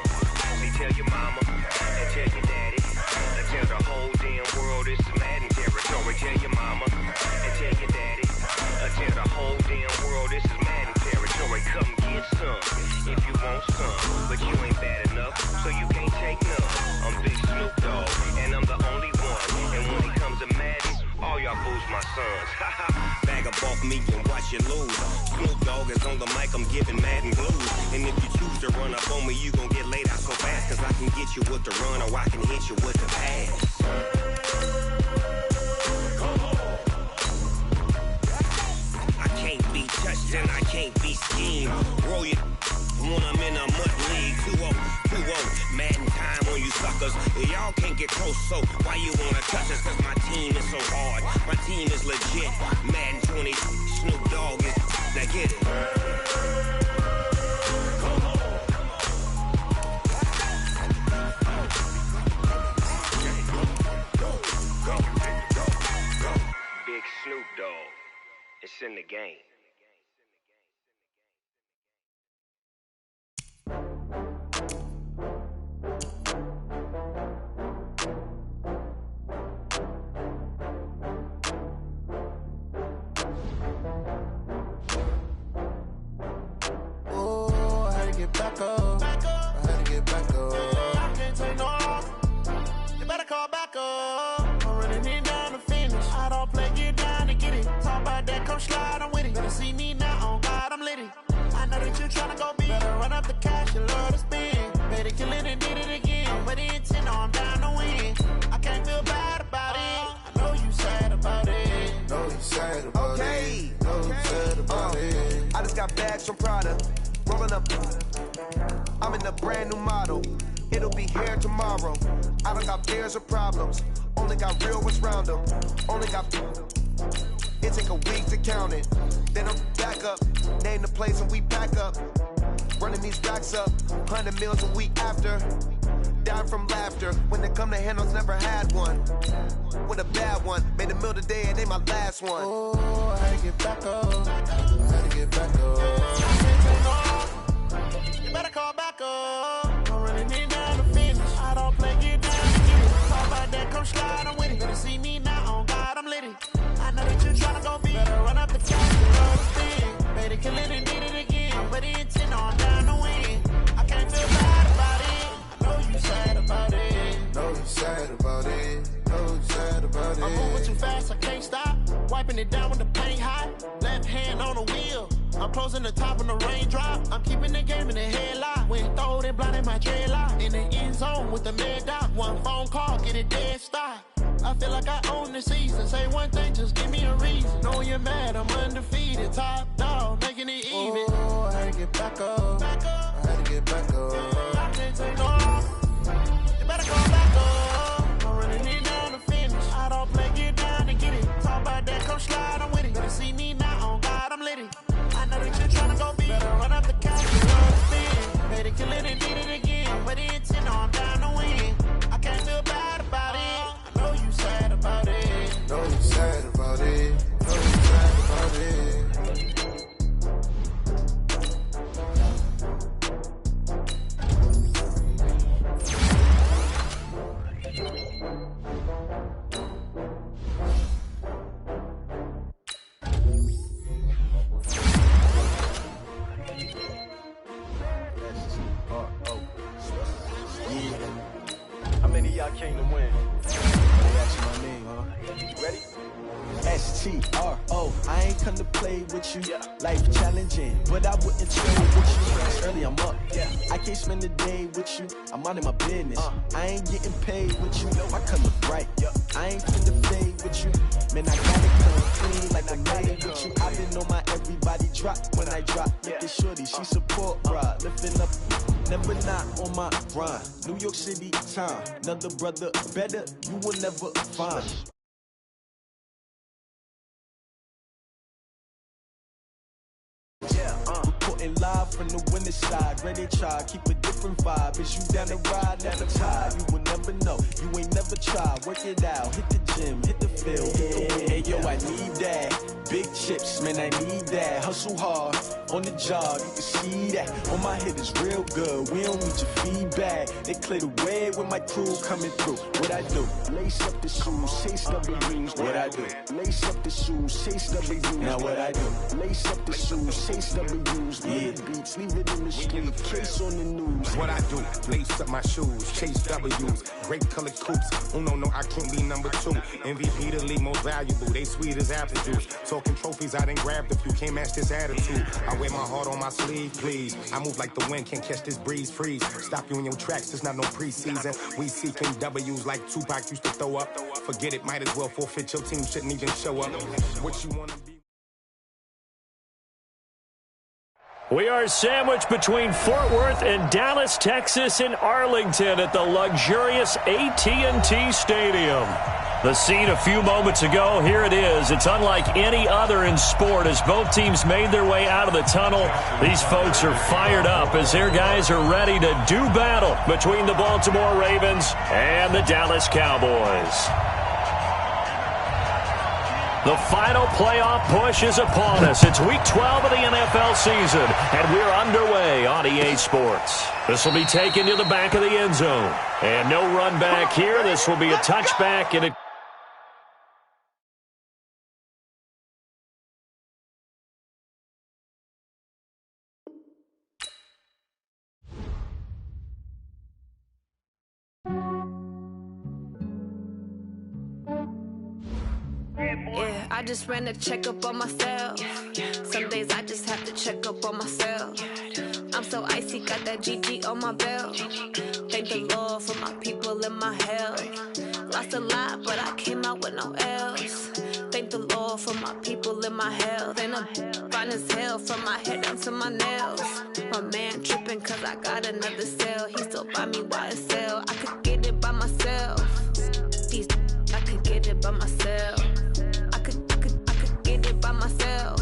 See, tell your mama and tell your daddy. Tell the whole damn world it's Madden territory. Tell your mama and tell your daddy. Tell the whole damn world this is Madden territory. Come get some if you want some, but you ain't bad enough, so you can't take none. I'm Big Snoop Dogg, and I'm the only one. And when it comes to Madden, all y'all fools my sons. Bag of bulk me and watch you lose. Snoop Dogg is on the mic, I'm giving Madden blues. And if you choose to run up on me, you gon' get laid out so fast. Cause I can get you with the run or I can hit you with the pass. I can't be touched and I can't be schemed. Roll you when I'm in a mud league. 2-0, Madden time on you suckers. Y'all can't get close, so why you wanna touch us? Cause my team is so hard. My team is legit. Madden 20, Snoop Dogg is. Now get it. Snoop Dogg. It's in the game. Oh, I had to get back up. I had to get back up. I can't take no loss. You better call back up. I'm running it down to finish. I don't play, get down to get it. Talk about that, come slide, I'm with it. Better see me now, on God, I'm litty. I know that you tryna go big. Better run up the cash, you love to spend. Better kill it and did it again. But the intent, no, I'm down to win. I can't feel bad about it. I know you sad about it. Know you sad about it. Know you sad about it. I just got bags from Prada. Rolling up. I'm in a brand new model. It'll be here tomorrow. I don't got fears or problems. Only got real ones round them. Only got. It take a week to count it. Then I'm back up. Name the place and we pack up. Running these racks up. 100 meals a week after. Dying from laughter. When they come to handles, never had one. With a bad one. Made a meal today and they my last one. Oh, I had to get back up. I had to get back up. I can't take no loss. You better call back up. I'm running it down to finish. I don't play, get down to get it. Talk about that, come slide, I'm with it. Better see me now, on God, I'm litty. I know that you tryna go big. Better run up the cash, you love to spend. Better kill it and did it again. But the intent, no, I'm down to win. I can't feel bad about it. I know you sad about it. Know you sad about it. Know you sad about it. I'm moving too fast, I can't stop. Wiping it down with the paint hot. Left hand on the wheel. I'm closing the top when the raindrop. I'm keeping the game in the headlock. When throwed and blinded my dreadlock. In the end zone with the mad dot. One phone call, get it dead stop. I feel like I own the season. Say one thing, just give me a reason. Know you're mad, I'm undefeated. Top dog, making it even. Oh, I had to get back up. I had to get back up. I can't take no loss. You better call back up. I'm running it down to finish. I don't play, get down to get it. Talk about that, come slide, I'm with it. Better see me now, on God, I'm litty. I know that you're tryna go big. Better run up the cash, you love to spend. Better kill it and did it again. But the intent, no, I'm down to win. I can't feel bad about it. I know you sad about it. Know you sad about it. Know you sad about it. How many of y'all came to win? They asked my name, huh? Ready? S-T-R-O. I ain't come to play with you. Life challenging, but I wouldn't trade with you. Early I'm up. I can't spend the day with you. I'm out of my business. I ain't getting paid with you. My color bright. I ain't finna fade with you. Man, I gotta come clean like I'm made with you. I been on my everybody drop when I drop. Look at shorty, she support ride. Lifting up, never not on my grind. New York City time. Another brother better, you will never find. Reporting live from the winter side. Ready to try, keep a different vibe. Is you down the ride, never tired. You will never know, you ain't never tried. Work it out, hit the gym, hit the field. Hey yo, I need that. Big chips, man, I need that. Hustle hard, on the job, you can see that. On my head is real good, we don't need your feedback. They clear the way with my crew coming through. What I do? Lace up the shoes, chase W's. What I do? Lace up the shoes, chase W's. Now what I do? Lace up the shoes, chase W's. Yeah, beats, leave it in the street, case on the news. What I do? Lace up my shoes, chase W's. Great colored coops. Oh no, I can't be number 2. MVP the league most valuable. They sweet as apple juice. Talking trophies, I done grabbed a few. Can't match this attitude. I wear my heart on my sleeve, please. I move like the wind, can't catch this breeze. Freeze. Stop you in your tracks. It's not no preseason. We seeking W's like Tupac used to throw up. Forget it, might as well forfeit. Your team shouldn't even show up. What you wanna be? We are sandwiched between Fort Worth and Dallas, Texas, and Arlington at the luxurious AT&T Stadium. The scene a few moments ago, here it is. It's unlike any other in sport as both teams made their way out of the tunnel. These folks are fired up as their guys are ready to do battle between the Baltimore Ravens and the Dallas Cowboys. The final playoff push is upon us. It's Week 12 of the NFL season, and we're underway on EA Sports. This will be taken to the back of the end zone. And no run back here. This will be a touchback, and it... Yeah, I just ran a checkup on myself. Some days I just have to check up on myself. I'm so icy, got that GG on my belt. Thank the Lord for my people and my health. Lost a lot, but I came out with no L's. Thank the Lord for my people and my health. And I'm fine as hell from my head down to my nails. My man tripping cause I got another cell. He still buy me YSL. I could get it by myself. These I could get it by myself. I could get it by myself.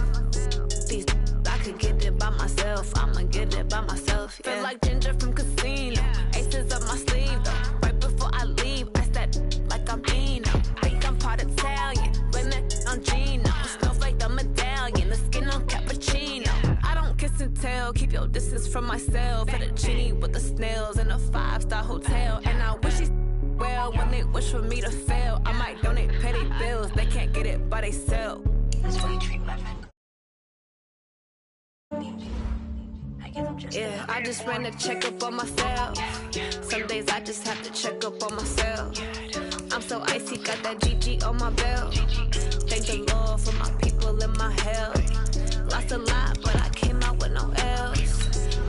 These I could get it by myself. I'ma get it by myself. Yeah. Feel like Ginger from Casino. Aces up my sleeve though. Right before I leave, I said like I'm Dino. Think I'm part Italian. Blame that on Gino. Smells like the medallion. The skin on cappuccino. I don't kiss and tell. Keep your distance from myself. Fettuccine with the snails in a 5-star hotel. And I wish he's well when they wish for me to fail. I might donate petty bills. They can't get it by they sell. That's why you treat my friend. Yeah, I just ran a checkup on myself. Some days I just have to check up on myself. I'm so icy, got that GG on my belt. Thank the Lord for my people and my health. Lost a lot, but I came out with no L's.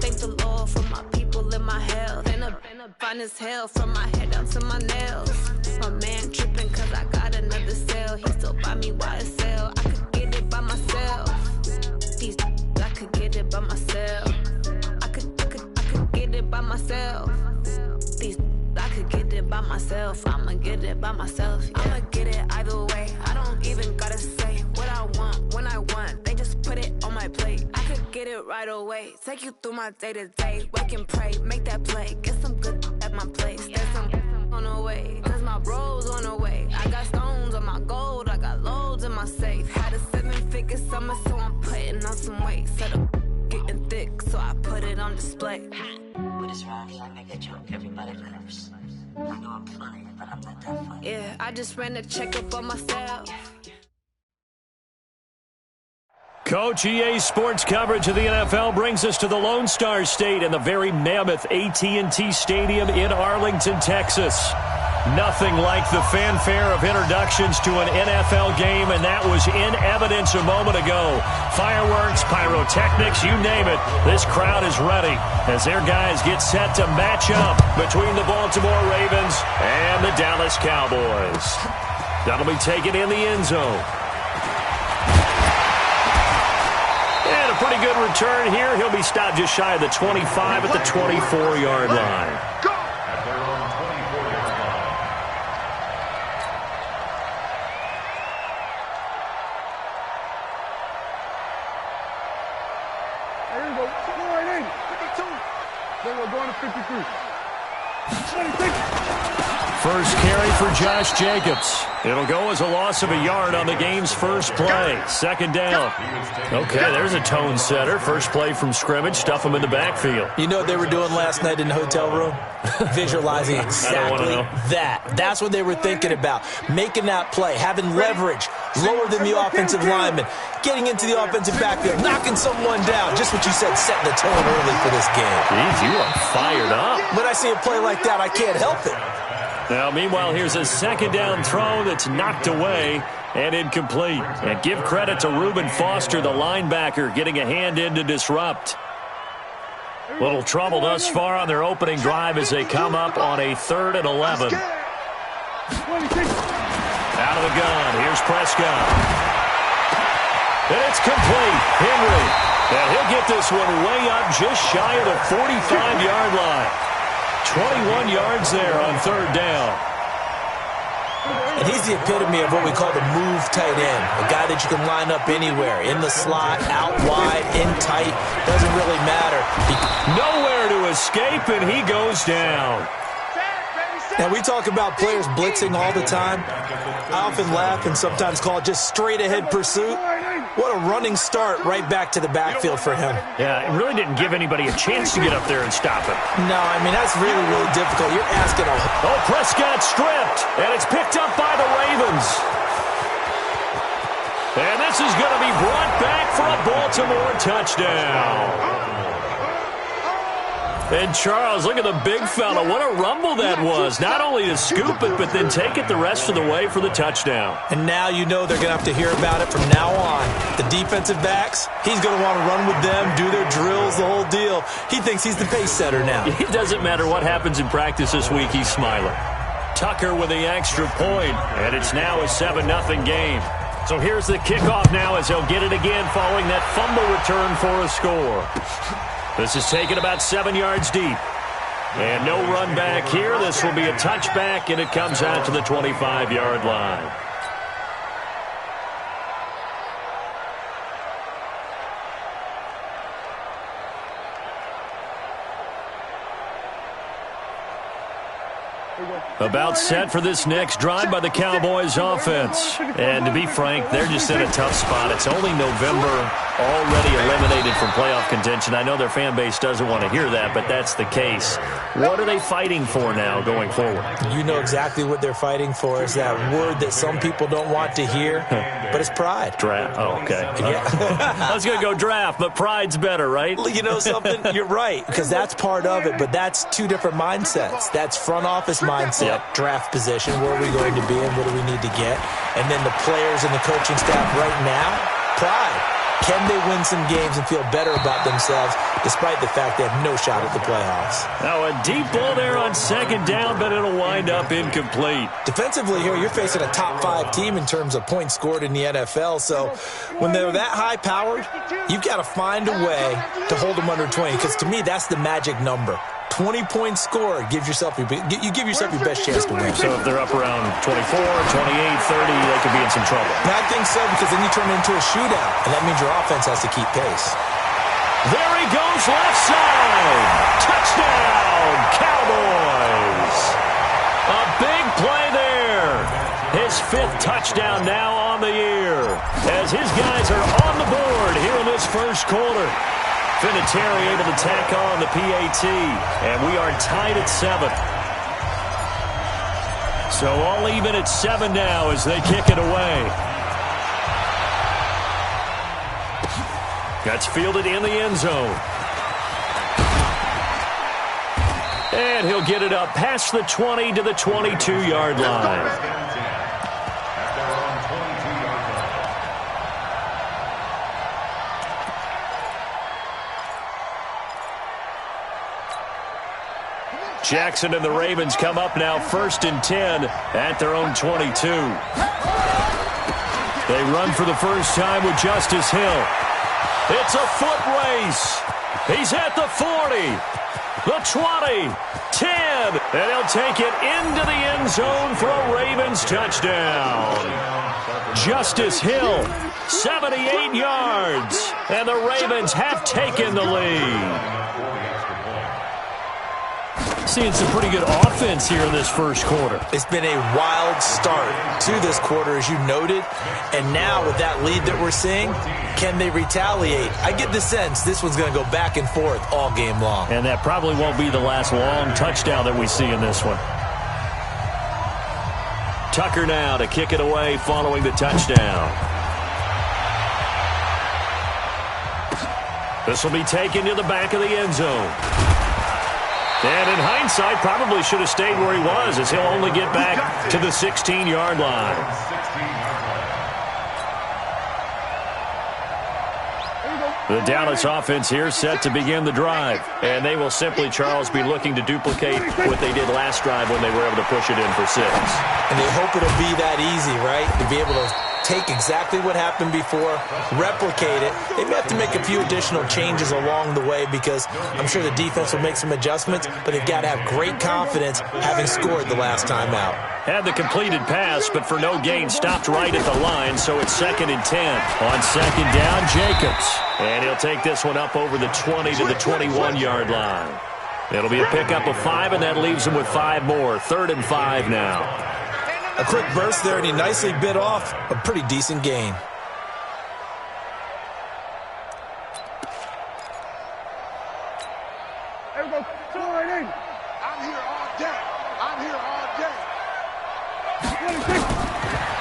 Thank the Lord for my people and my health. And I'm fine as hell from my head down to my nails. My man tripping cause I got another cell. He still buy me YSL. I could get it by myself. These I could get it by myself. I could get it by myself. These I could get it by myself. I'ma get it by myself. Yeah. I'ma get it either way. I don't even gotta say what I want when I want. They just put it on my plate. I could get it right away. Take you through my day to day. Wake and pray, make that play. Get some good at my place. There's some on the way. Cause my bro's on the way. I got stones on my gold. I got loads in my safe. Had a 7-figure summer, so I'm putting on some weight. Set up getting thick, so I put it on display. What is wrong? I make a joke. Everybody laughs. I know I'm funny, but I'm not that funny. Yeah, I just ran a checkup on myself. Coach, EA Sports coverage of the NFL brings us to the Lone Star State and the very mammoth AT&T Stadium in Arlington, Texas. Nothing like the fanfare of introductions to an NFL game, and that was in evidence a moment ago. Fireworks, pyrotechnics, you name it. This crowd is ready as their guys get set to match up between the Baltimore Ravens and the Dallas Cowboys. That'll be taken in the end zone. And a pretty good return here. He'll be stopped just shy of the 25 at the 24-yard line. First carry for Josh Jacobs. It'll go as a loss of a yard on the game's first play. Second down. Okay, there's a tone setter. First play from scrimmage. Stuff him in the backfield. You know what they were doing last night in the hotel room? Visualizing exactly that. That's what they were thinking about. Making that play, having leverage, lower than the offensive lineman, getting into the offensive backfield, knocking someone down. Just what you said, setting the tone early for this game. Jeez, you are fired up. When I see a play like that, I can't help it. Now, meanwhile, here's a second down throw that's knocked away and incomplete. And give credit to Reuben Foster, the linebacker, getting a hand in to disrupt. Little trouble thus far on their opening drive as they come up on a 3rd and 11. Out of the gun, here's Prescott. And it's complete. Henry. And he'll get this one way up just shy of the 45-yard line. 21 yards there on 3rd down. And he's the epitome of what we call the move tight end. A guy that you can line up anywhere. In the slot, out wide, in tight. Doesn't really matter. Nowhere to escape, and he goes down. Now, we talk about players blitzing all the time. I often laugh and sometimes call it just straight-ahead pursuit. What a running start right back to the backfield for him. Yeah, it really didn't give anybody a chance to get up there and stop him. No, I mean, that's really, really difficult. You're asking a... Oh, Prescott stripped, and it's picked up by the Ravens. And this is going to be brought back for a Baltimore touchdown. And Charles, look at the big fella. What a rumble that was. Not only to scoop it, but then take it the rest of the way for the touchdown. And now you know they're going to have to hear about it from now on. The defensive backs, he's going to want to run with them, do their drills, the whole deal. He thinks he's the pace setter now. It doesn't matter what happens in practice this week, he's smiling. Tucker with the extra point, and it's now a 7-0 game. So here's the kickoff now as he'll get it again following that fumble return for a score. This is taken about 7 yards deep. And no run back here. This will be a touchback, and it comes out to the 25-yard line. About set for this next drive by the Cowboys offense. And to be frank, they're just in a tough spot. It's only November, already eliminated from playoff contention. I know their fan base doesn't want to hear that, but that's the case. What are they fighting for now going forward? You know exactly what they're fighting for. Is that word that some people don't want to hear, but it's pride. Draft. Oh, okay. Yeah. I was going to go draft, but pride's better, right? You know something? You're right, because that's part of it, but that's two different mindsets. That's front office mindset. Yep. Draft position, where are we going to be and what do we need to get? And then the players and the coaching staff right now, pride. Can they win some games and feel better about themselves despite the fact they have no shot at the playoffs? Now a deep ball there on second down, but it'll wind up incomplete. Defensively here, you're facing a top 5 team in terms of points scored in the NFL. So when they're that high-powered, you've got to find a way to hold them under 20, because to me, that's the magic number. 20-point score gives yourself you give yourself your best chance to win. So if they're up around 24, 28, 30, they could be in some trouble. And I think so, because then you turn it into a shootout, and that means your offense has to keep pace. There he goes, left side. Touchdown, Cowboys. A big play there. His 5th touchdown now on the year, as his guys are on the board here in this first quarter. Vinatieri able to tack on the PAT, and we are tied at 7. So all even at 7 now as they kick it away. That's fielded in the end zone. And he'll get it up past the 20 to the 22-yard line. Jackson and the Ravens come up now 1st and 10 at their own 22. They run for the first time with Justice Hill. It's a foot race. He's at the 40, the 20, 10, and he'll take it into the end zone for a Ravens touchdown. Justice Hill, 78 yards, and the Ravens have taken the lead. Seeing some pretty good offense here in this first quarter. It's been a wild start to this quarter, as you noted. And now with that lead that we're seeing, can they retaliate? I get the sense this one's going to go back and forth all game long. And that probably won't be the last long touchdown that we see in this one. Tucker now to kick it away following the touchdown. This will be taken to the back of the end zone. And in hindsight, probably should have stayed where he was, as he'll only get back to the 16-yard line. The Dallas offense here set to begin the drive. And they will simply, Charles, be looking to duplicate what they did last drive when they were able to push it in for 6. And they hope it'll be that easy, right? To be able to take exactly what happened before, replicate it. They may have to make a few additional changes along the way, because I'm sure the defense will make some adjustments, but they've got to have great confidence having scored the last time out. Had the completed pass, but for no gain, stopped right at the line, so it's 2nd and 10. On second down, Jacobs. And he'll take this one up over the 20 to the 21-yard line. It'll be a pickup of 5, and that leaves him with 5 more. 3rd and 5 now. A quick burst there, and he nicely bit off a pretty decent gain.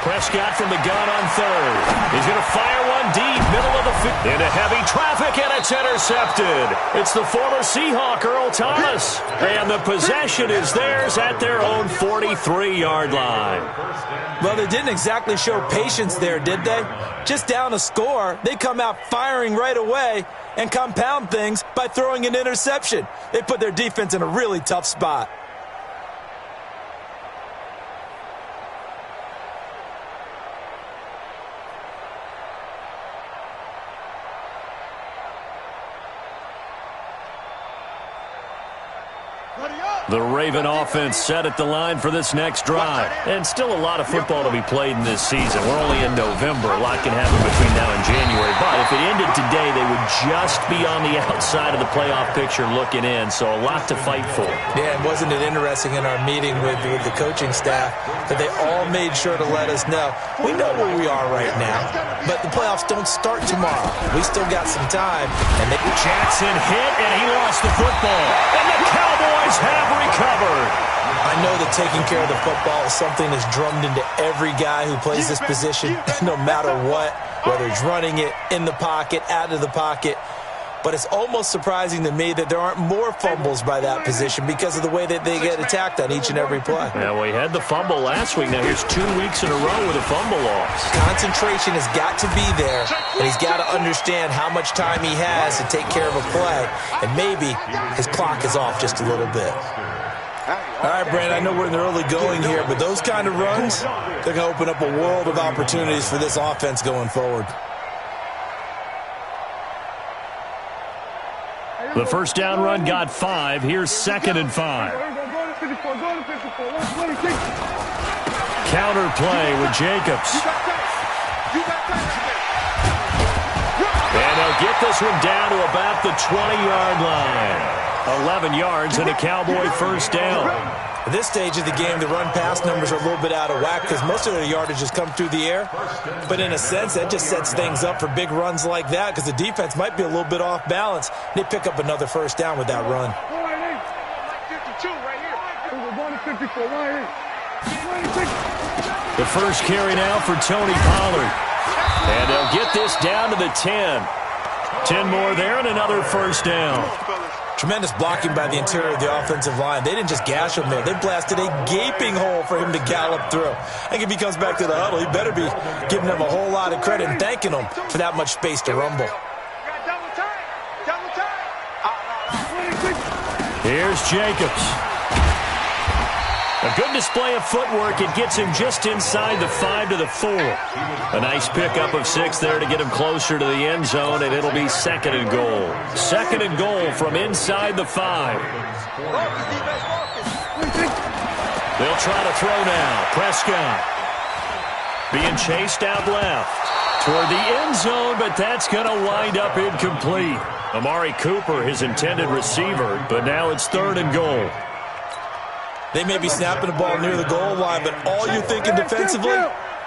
Prescott from the gun on 3rd. He's going to fire one deep, middle of the field. Into heavy traffic, and it's intercepted. It's the former Seahawk, Earl Thomas. And the possession is theirs at their own 43-yard line. Well, they didn't exactly show patience there, did they? Just down a score, they come out firing right away and compound things by throwing an interception. They put their defense in a really tough spot. The Raven offense set at the line for this next drive. And still a lot of football to be played in this season. We're only in November. A lot can happen between now and January. But if it ended today, they would just be on the outside of the playoff picture looking in. So a lot to fight for. Yeah, and wasn't it interesting in our meeting with the coaching staff that they all made sure to let us know, we know where we are right now, but the playoffs don't start tomorrow. We still got some time. And Jackson hit, and he lost the football. And the Cowboys have recovered. I know that taking care of the football is something that's drummed into every guy who plays this position, no matter what, whether he's running it, in the pocket, out of the pocket. But it's almost surprising to me that there aren't more fumbles by that position because of the way that they get attacked on each and every play. Yeah, well, he had the fumble last week. Now here's 2 weeks in a row with a fumble loss. Concentration has got to be there, and he's got to understand how much time he has to take care of a play, and maybe his clock is off just a little bit. All right, Brandon, I know we're in the early going here, but those kind of runs, they're going to open up a world of opportunities for this offense going forward. The first down run got 5. Here's 2nd and 5. Counter play with Jacobs. And they'll get this one down to about the 20-yard line. 11 yards and a Cowboy first down. At this stage of the game, the run-pass numbers are a little bit out of whack because most of their yardage has come through the air. But in a sense, that just sets things up for big runs like that because the defense might be a little bit off balance. They pick up another first down with that run. The first carry now for Tony Pollard. And they'll get this down to the 10. 10 more there and another first down. Tremendous blocking by the interior of the offensive line. They didn't just gash him there. They blasted a gaping hole for him to gallop through. I think if he comes back to the huddle, he better be giving them a whole lot of credit and thanking them for that much space to rumble. Here's Jacobs. A good display of footwork. It gets him just inside the 5 to the 4. A nice pickup of 6 there to get him closer to the end zone, and it'll be 2nd and goal. 2nd and goal from inside the 5. They'll try to throw now. Prescott being chased out left toward the end zone, but that's going to wind up incomplete. Amari Cooper, his intended receiver, but now it's 3rd and goal. They may be snapping the ball near the goal line, but all you're thinking defensively,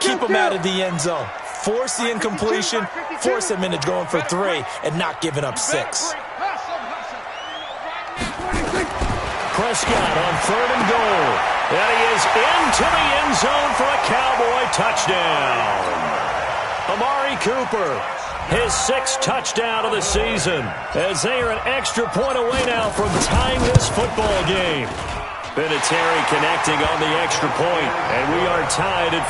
keep them out of the end zone. Force the incompletion, force them into going for 3, and not giving up 6. Prescott on 3rd and goal. And he is into the end zone for a Cowboy touchdown. Amari Cooper, his 6th touchdown of the season, as they are an extra point away now from tying this football game. Vinatieri connecting on the extra point, and we are tied at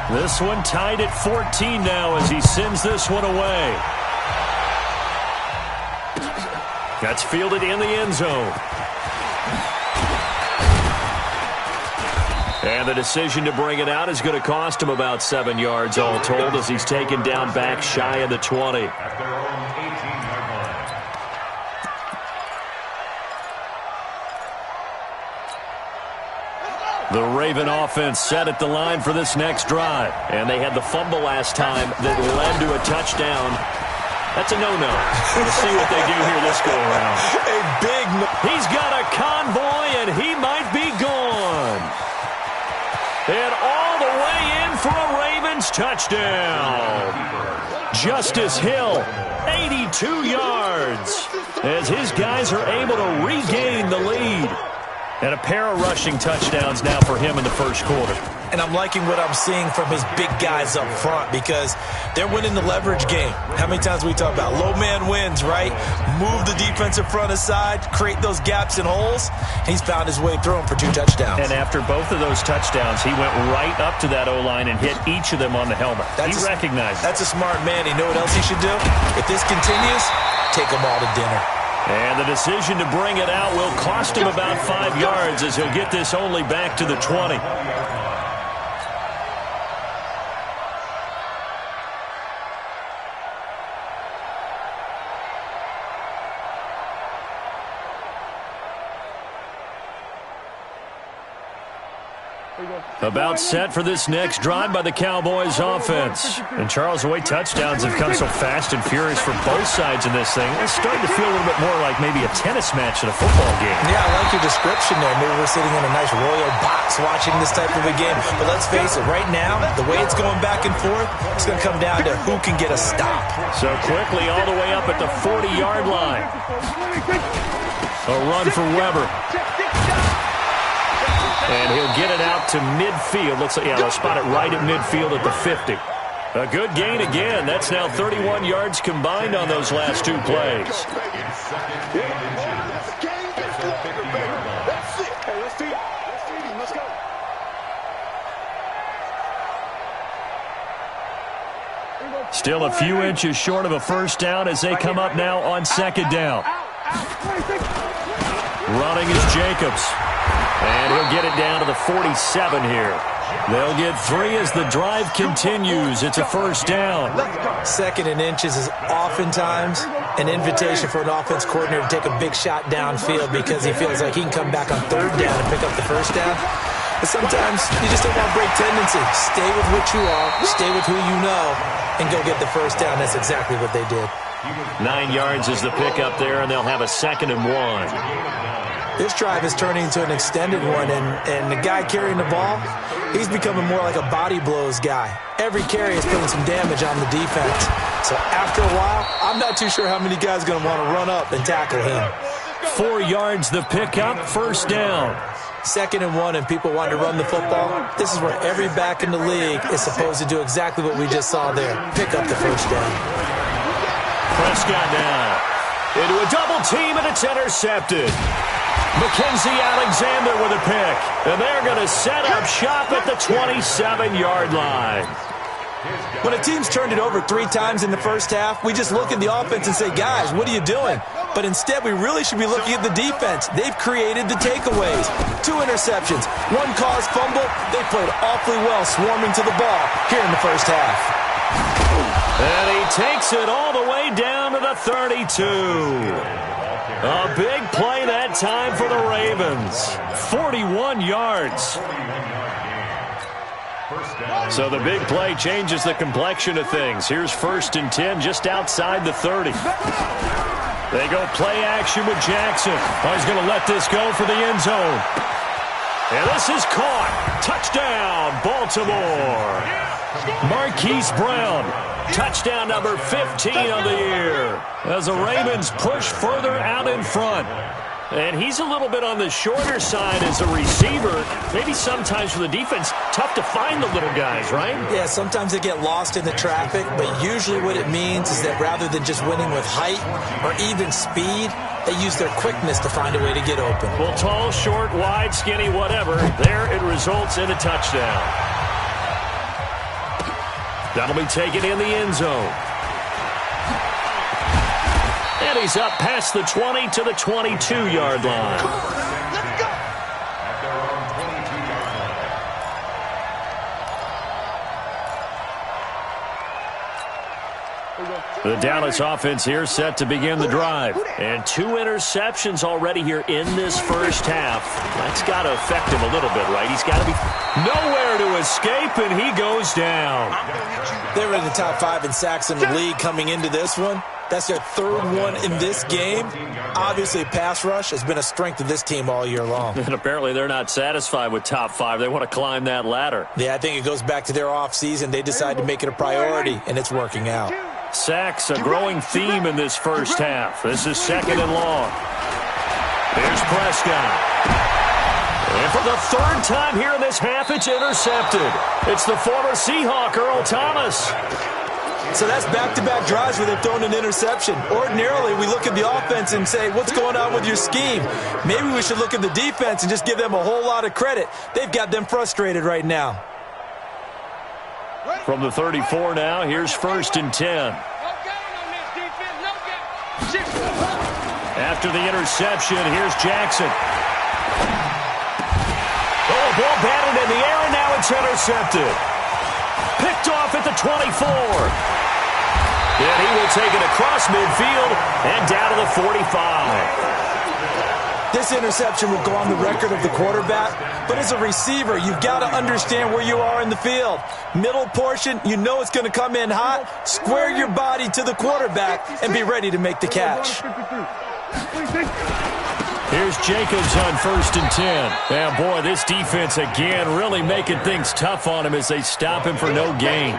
14. This one tied at 14 now as he sends this one away. That's fielded in the end zone. And the decision to bring it out is going to cost him about 7 yards all told as he's taken down back shy of the 20. The Raven offense set at the line for this next drive. And they had the fumble last time that led to a touchdown. That's a no-no. We'll see what they do here this go-around. A big no. He's got a convoy, and he might be gone. And all the way in for a Ravens touchdown. Justice Hill, 82 yards, as his guys are able to regain the lead. And a pair of rushing touchdowns now for him in the first quarter. And I'm liking what I'm seeing from his big guys up front because they're winning the leverage game. How many times we talk about low man wins, right? Move the defensive front aside, create those gaps and holes. He's found his way through them for 2 touchdowns. And after both of those touchdowns, he went right up to that O-line and hit each of them on the helmet. He recognized it. That's a smart man. You know what else he should do? If this continues, take them all to dinner. And the decision to bring it out will cost him about 5 yards as he'll get this only back to the 20. About set for this next drive by the Cowboys offense. And Charles, the way touchdowns have come so fast and furious for both sides in this thing, it's starting to feel a little bit more like maybe a tennis match in a football game. Yeah, I like your description there. Maybe we're sitting in a nice royal box watching this type of a game. But let's face it, right now, the way it's going back and forth, it's going to come down to who can get a stop. So quickly all the way up at the 40-yard line. A run for Weber. And he'll get it out to midfield. Looks like, yeah, they'll spot it right at midfield at the 50. A good gain again. That's now 31 yards combined on those last 2 plays. Still a few inches short of a first down as they come up now on second down. Running is Jacobs. And he'll get it down to the 47 here. They'll get 3 as the drive continues. It's a first down. 2nd and inches is oftentimes an invitation for an offense coordinator to take a big shot downfield because he feels like he can come back on 3rd down and pick up the first down. But sometimes you just don't want break tendency. Stay with what you are, stay with who you know, and go get the first down. That's exactly what they did. 9 yards is the pickup there, and they'll have a 2nd and 1. This drive is turning into an extended one, and the guy carrying the ball, he's becoming more like a body blows guy. Every carry is putting some damage on the defense. So after a while, I'm not too sure how many guys are going to want to run up and tackle him. 4 yards the pickup, first down. 2nd and 1, and people want to run the football. This is where every back in the league is supposed to do exactly what we just saw there. Pick up the first down. Prescott now into a double team, and it's intercepted. Mackenzie Alexander with a pick. And they're going to set up shop at the 27-yard line. When a team's turned it over 3 times in the first half, we just look at the offense and say, guys, what are you doing? But instead, we really should be looking at the defense. They've created the takeaways. 2 interceptions, 1 caused fumble. They played awfully well swarming to the ball here in the first half. And he takes it all the way down to the 32. A big play that time for the Ravens. 41 yards. So the big play changes the complexion of things. Here's 1st and 10 just outside the 30. They go play action with Jackson. Oh, he's going to let this go for the end zone. And this is caught. Touchdown, Baltimore. Marquise Brown. Touchdown number 15 on the year as the Ravens push further out in front. And he's a little bit on the shorter side as a receiver. Maybe sometimes for the defense, tough to find the little guys, right? Yeah, sometimes they get lost in the traffic, but usually what it means is that rather than just winning with height or even speed, they use their quickness to find a way to get open. Well, tall, short, wide, skinny, whatever, there it results in a touchdown. That'll be taken in the end zone. And he's up past the 20 to the 22-yard line. Let's go! The Dallas offense here set to begin the drive. And 2 interceptions already here in this first half. That's got to affect him a little bit, right? He's got to be nowhere to escape, and he goes down. They were in the top 5 in sacks in the league coming into this one. That's their third one in this game. Obviously, pass rush has been a strength of this team all year long. And apparently they're not satisfied with top 5. They want to climb that ladder. Yeah, I think it goes back to their offseason. They decided to make it a priority, and it's working out. Sacks, a growing theme in this first half. This is 2nd and long. Here's Prescott. And for the 3rd time here in this half, it's intercepted. It's the former Seahawk, Earl Thomas. So that's back-to-back drives where they've thrown an interception. Ordinarily, we look at the offense and say, what's going on with your scheme? Maybe we should look at the defense and just give them a whole lot of credit. They've got them frustrated right now. From the 34 now, here's 1st and 10. After the interception, here's Jackson. Oh, ball batted in the air, and now it's intercepted. Picked off at the 24. And he will take it across midfield and down to the 45. This interception will go on the record of the quarterback, but as a receiver, you've got to understand where you are in the field. Middle portion, you know it's going to come in hot. Square your body to the quarterback and be ready to make the catch. Here's Jacobs on 1st and 10. And boy, this defense again really making things tough on him as they stop him for no gain.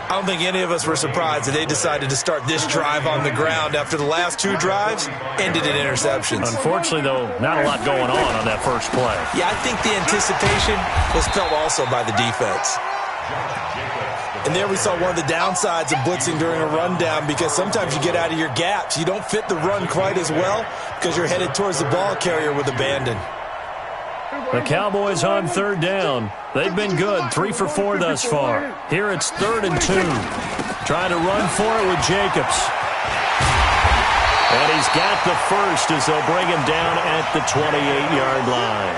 I don't think any of us were surprised that they decided to start this drive on the ground after the last 2 drives ended in interceptions. Unfortunately, though, not a lot going on that first play. Yeah, I think the anticipation was felt also by the defense. And there we saw one of the downsides of blitzing during a rundown, because sometimes you get out of your gaps. You don't fit the run quite as well because you're headed towards the ball carrier with abandon. The Cowboys on 3rd down. They've been good, 3 for 4 thus far. Here it's 3rd and 2. Trying to run for it with Jacobs. And he's got the first as they'll bring him down at the 28-yard line.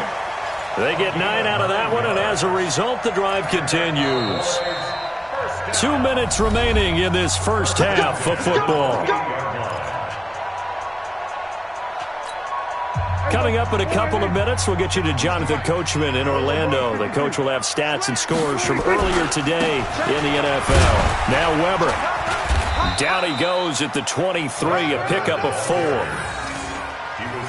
They get 9 out of that one, and as a result, the drive continues. 2 minutes remaining in this first half of football. Coming up in a couple of minutes, we'll get you to Jonathan Coachman in Orlando. The coach will have stats and scores from earlier today in the NFL. Now Weber. Down he goes at the 23, a pickup of 4.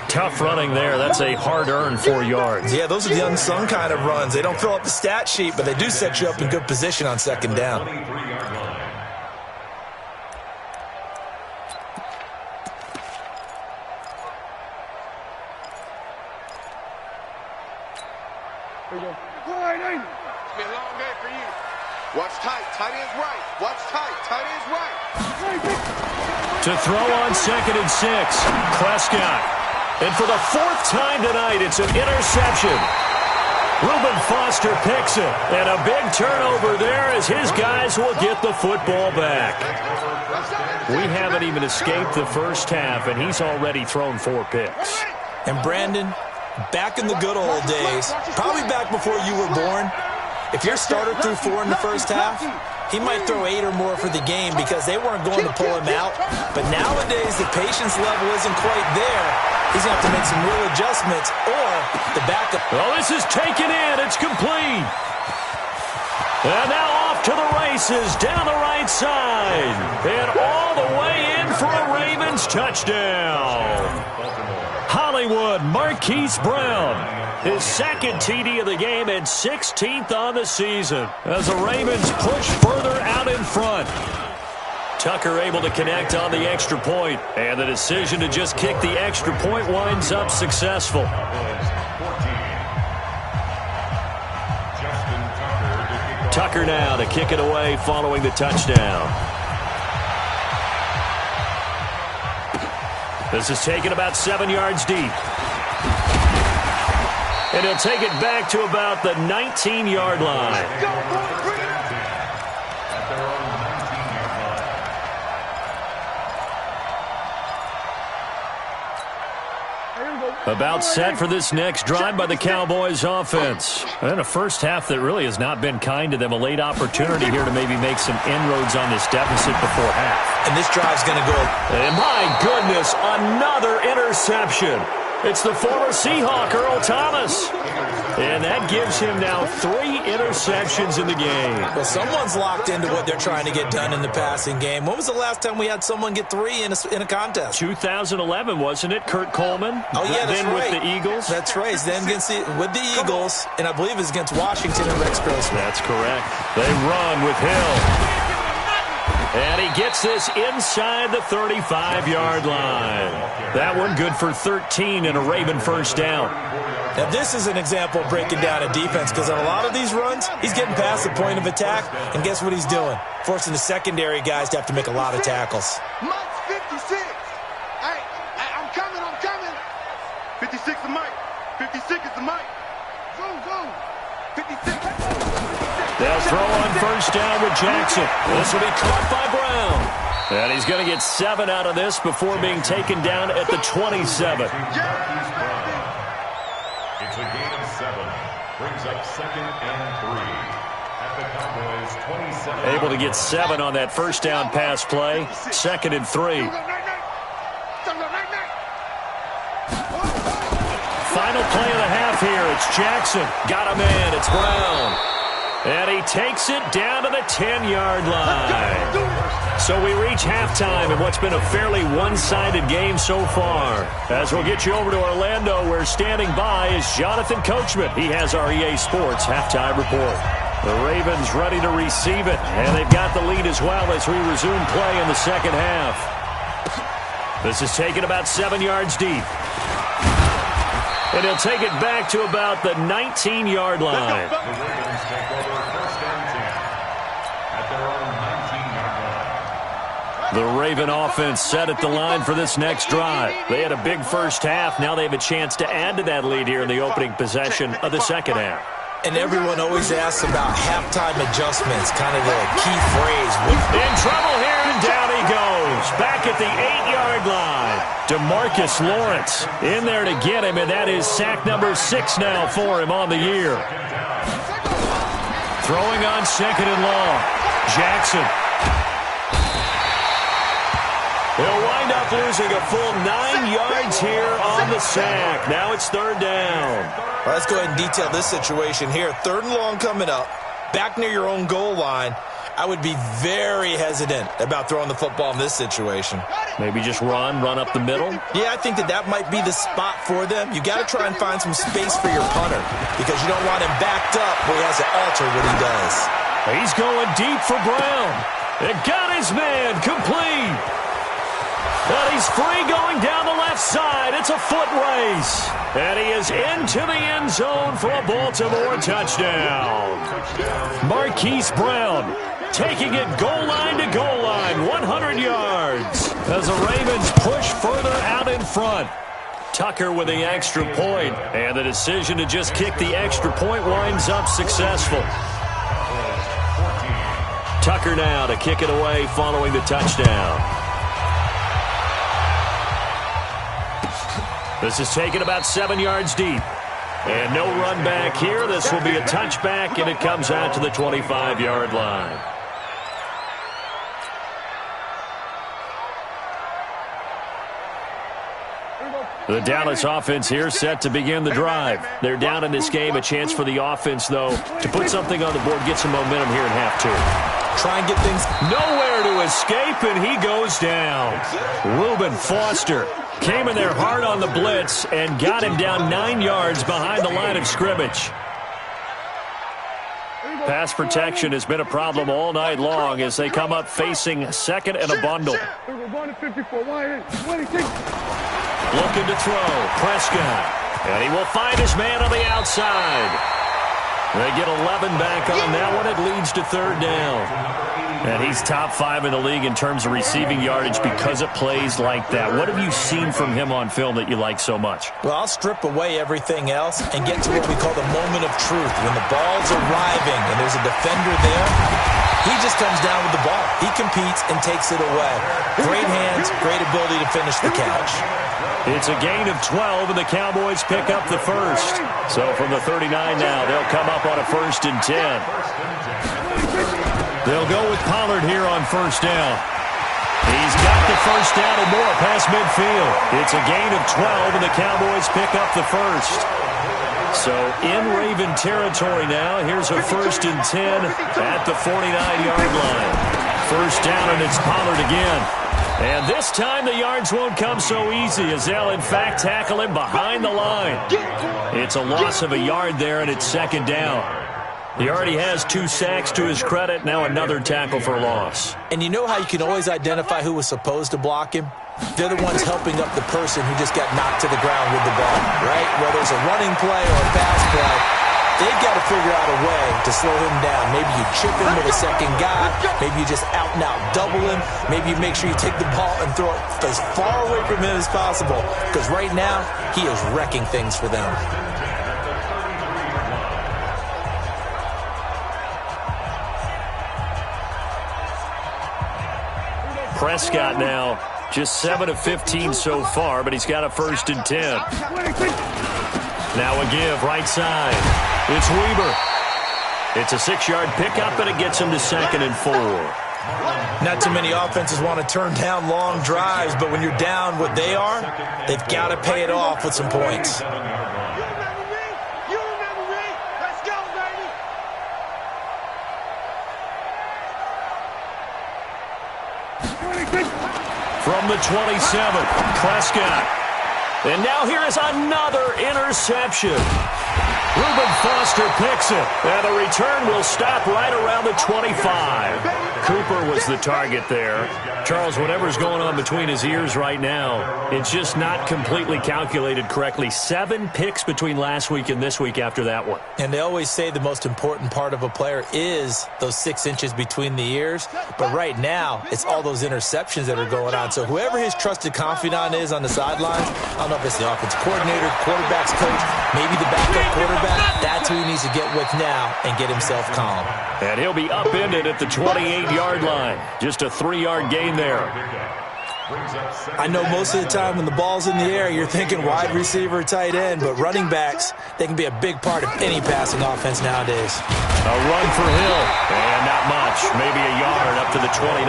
Tough running there. That's a hard-earned 4 yards. Yeah, those are the unsung kind of runs. They don't fill up the stat sheet, but they do set you up in good position on 2nd down. It's been a long day for you. Watch tight. Tight end's right. Watch tight. Tight end's right. To throw on 2nd and 6. Prescott. And for the 4th time tonight, it's an interception. Reuben Foster picks it. And a big turnover there as his guys will get the football back. We haven't even escaped the first half, and he's already thrown 4 picks. And Brandon, back in the good old days, probably back before you were born, if your starter threw 4 in the first half, he might throw 8 or more for the game because they weren't going to pull him out. But nowadays, the patience level isn't quite there. He's going to have to make some real adjustments, or the backup. Well, this is taken in. It's complete. And now off to the races down the right side. And all the way in for a Ravens touchdown. Hollywood Marquise Brown. His 2nd TD of the game and 16th on the season as the Ravens push further out in front. Tucker able to connect on the extra point, and the decision to just kick the extra point winds up successful. Tucker now to kick it away following the touchdown. This is taken about 7 yards deep. And he'll take it back to about the 19-yard line. About set for this next drive by the Cowboys offense. And a first half that really has not been kind to them. A late opportunity here to maybe make some inroads on this deficit before half. And this drive's going to go. And my goodness, another interception. It's the former Seahawk, Earl Thomas. And that gives him now 3 interceptions in the game. Well, someone's locked into what they're trying to get done in the passing game. When was the last time we had someone get 3 in a contest? 2011, wasn't it? Kurt Coleman? Oh, yeah, that's then right. With the Eagles? That's right. Then with the Eagles, and I believe it's against Washington and Rex Grossman. That's correct. They run with Hill. And he gets this inside the 35-yard line. That one good for 13 and a Raven first down. Now, this is an example of breaking down a defense because on a lot of these runs, he's getting past the point of attack, and guess what he's doing? Forcing the secondary guys to have to make a lot of tackles. Mike's 56. Hey, I'm coming. 56 is Mike. 56 is the Mike. Zoom. 56. They'll throw on first down with Jackson. This will be caught by Brown. And he's going to get 7 out of this before being taken down at the 27. It's a gain of 7. Brings up 2nd and 3. At the Cowboys' 27. Able to get 7 on that first down pass play. 2nd and 3. Final play of the half here. It's Jackson. Got a man. It's Brown. And he takes it down to the 10-yard line. So we reach halftime in what's been a fairly one-sided game so far. As we'll get you over to Orlando, where standing by is Jonathan Coachman. He has our EA Sports halftime report. The Ravens ready to receive it, and they've got the lead as well as we resume play in the second half. This is taken about 7 yards deep. And he'll take it back to about the 19-yard line. The Ravens take over 1st and 10 at their own 19-yard line. The Raven offense set at the line for this next drive. They had a big first half. Now they have a chance to add to that lead here in the opening possession of the second half. And everyone always asks about halftime adjustments, kind of the key phrase. In trouble here, and down he goes. Back at the 8-yard line. DeMarcus Lawrence in there to get him, and that is sack number 6 now for him on the year. Throwing on 2nd and long. Jackson. He'll wind up losing a full 9 yards here on the sack. Now it's 3rd down. Well, let's go ahead and detail this situation here. 3rd and long coming up. Back near your own goal line. I would be very hesitant about throwing the football in this situation. Maybe just run up the middle? Yeah, I think that might be the spot for them. You got to try and find some space for your punter because you don't want him backed up where he has to alter what he does. He's going deep for Brown. It got his man complete. But he's free going down the left side. It's a foot race. And he is into the end zone for a Baltimore touchdown. Marquise Brown taking it goal line to goal line, 100 yards. As the Ravens push further out in front. Tucker with the extra point. And the decision to just kick the extra point winds up successful. Tucker now to kick it away following the touchdown. This is taken about 7 yards deep. And no run back here. This will be a touchback, and it comes out to the 25-yard line. The Dallas offense here set to begin the drive. They're down in this game. A chance for the offense, though, to put something on the board, get some momentum here in half 2. Try and get things nowhere to escape, and he goes down. Reuben Foster came in there hard on the blitz and got him down 9 yards behind the line of scrimmage. Pass protection has been a problem all night long as they come up facing 2nd and a bundle. Looking to throw. Prescott. And he will find his man on the outside. They get 11 back on that one. It leads to 3rd down. And he's top 5 in the league in terms of receiving yardage because it plays like that. What have you seen from him on film that you like so much? Well, I'll strip away everything else and get to what we call the moment of truth. When the ball's arriving and there's a defender there, he just comes down with the ball. He competes and takes it away. Great hands, great ability to finish the catch. It's a gain of 12, and the Cowboys pick up the first. So from the 39 now, they'll come up on a 1st and 10. They'll go with Pollard here on 1st down. He's got the first down and more past midfield. It's a gain of 12, and the Cowboys pick up the first. So in Raven territory now. Here's a 1st and 10 at the 49-yard line. First down, and it's Pollard again. And this time the yards won't come so easy as they'll, in fact, tackle him behind the line. It's a loss of a yard there, and it's 2nd down. He already has 2 sacks to his credit. Now another tackle for loss. And you know how you can always identify who was supposed to block him? They're the ones helping up the person who just got knocked to the ground with the ball, right? Whether it's a running play or a pass play, they've got to figure out a way to slow him down. Maybe you chip him with a second guy. Maybe you just out-and-out double him. Maybe you make sure you take the ball and throw it as far away from him as possible. Because right now, he is wrecking things for them. Prescott now just 7 of 15 so far, but he's got a 1st and 10. Now a give, right side. It's Weber. It's a 6-yard pickup, and it gets him to 2nd and 4. Not too many offenses want to turn down long drives, but when you're down what they are, they've got to pay it off with some points. From the 27, Prescott. And now here is another interception. Reuben Foster picks it, and the return will stop right around the 25. Cooper was the target there. Charles, whatever's going on between his ears right now, it's just not completely calculated correctly. 7 picks between last week and this week after that one. And they always say the most important part of a player is those 6 inches between the ears. But right now, it's all those interceptions that are going on. So whoever his trusted confidant is on the sidelines, I don't know if it's the offense coordinator, quarterback's coach, maybe the backup quarterback, that's who he needs to get with now and get himself calm. And he'll be upended at the 28-yard line. Just a 3-yard gain there. I know most of the time when the ball's in the air, you're thinking wide receiver, tight end, but running backs, they can be a big part of any passing offense nowadays. A run for Hill, and not much, maybe a yard up to the 29.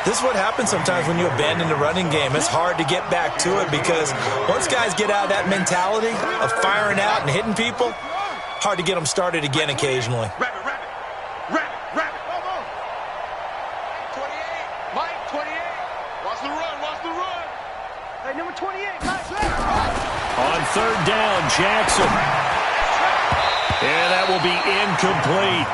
This is what happens sometimes when you abandon the running game. It's hard to get back to it because once guys get out of that mentality of firing out and hitting people, hard to get them started again occasionally. Number 28, Mike. On 3rd down, Jackson. And that will be incomplete.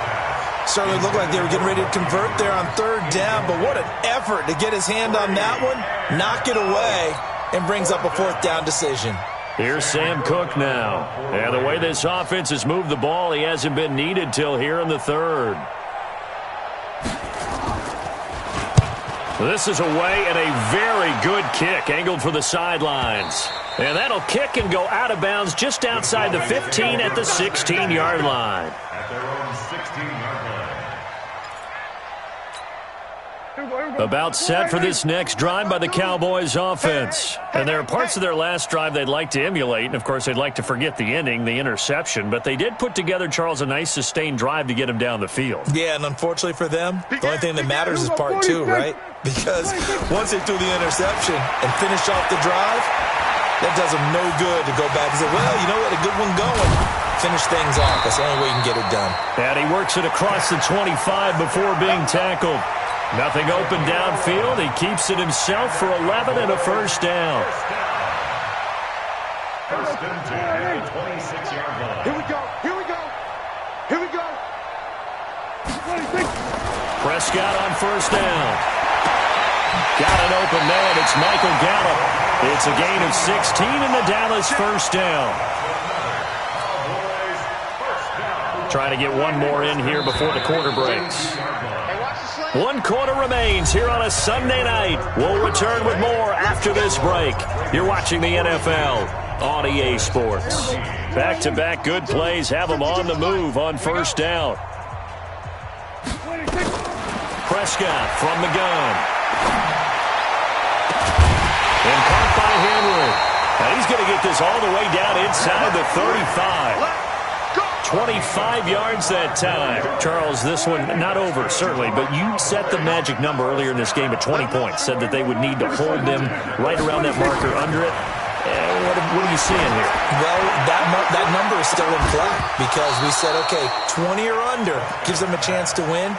Certainly looked like they were getting ready to convert there on 3rd down, but what an effort to get his hand on that one, knock it away, and brings up a 4th down decision. Here's Sam Cook now. And the way this offense has moved the ball, he hasn't been needed till here in the 3rd. This is away and a very good kick angled for the sidelines. And that'll kick and go out of bounds just outside the 15 at the 16-yard line. At their own 16-yard line. About set for this next drive by the Cowboys offense. And there are parts of their last drive they'd like to emulate. And, of course, they'd like to forget the ending, the interception. But they did put together, Charles, a nice sustained drive to get him down the field. Yeah, and unfortunately for them, the only thing that matters is part 2, right? Because once they threw the interception and finished off the drive, that does them no good to go back and say, well, you know what, a good one going. Finish things off. That's the only way you can get it done. And he works it across the 25 before being tackled. Nothing open downfield. He keeps it himself for 11 and a 1st down. 1st and 10 at the 26-yard line. Here we go. Here we go. Here we go. Prescott on 1st down. Got an open man. It's Michael Gallup. It's a gain of 16 in the Dallas 1st down. Trying to get one more in here before the quarter breaks. 1 quarter remains here on a Sunday night. We'll return with more after this break. You're watching the NFL on EA Sports. Back-to-back good plays have them on the move on 1st down. Prescott from the gun. And caught by Henry. And he's going to get this all the way down inside the 35. 25 yards that time. Charles, this one not over, certainly, but you set the magic number earlier in this game at 20 points. Said that they would need to hold them right around that marker under it. What are you seeing here? Well, that number is still in play because we said, okay, 20 or under gives them a chance to win.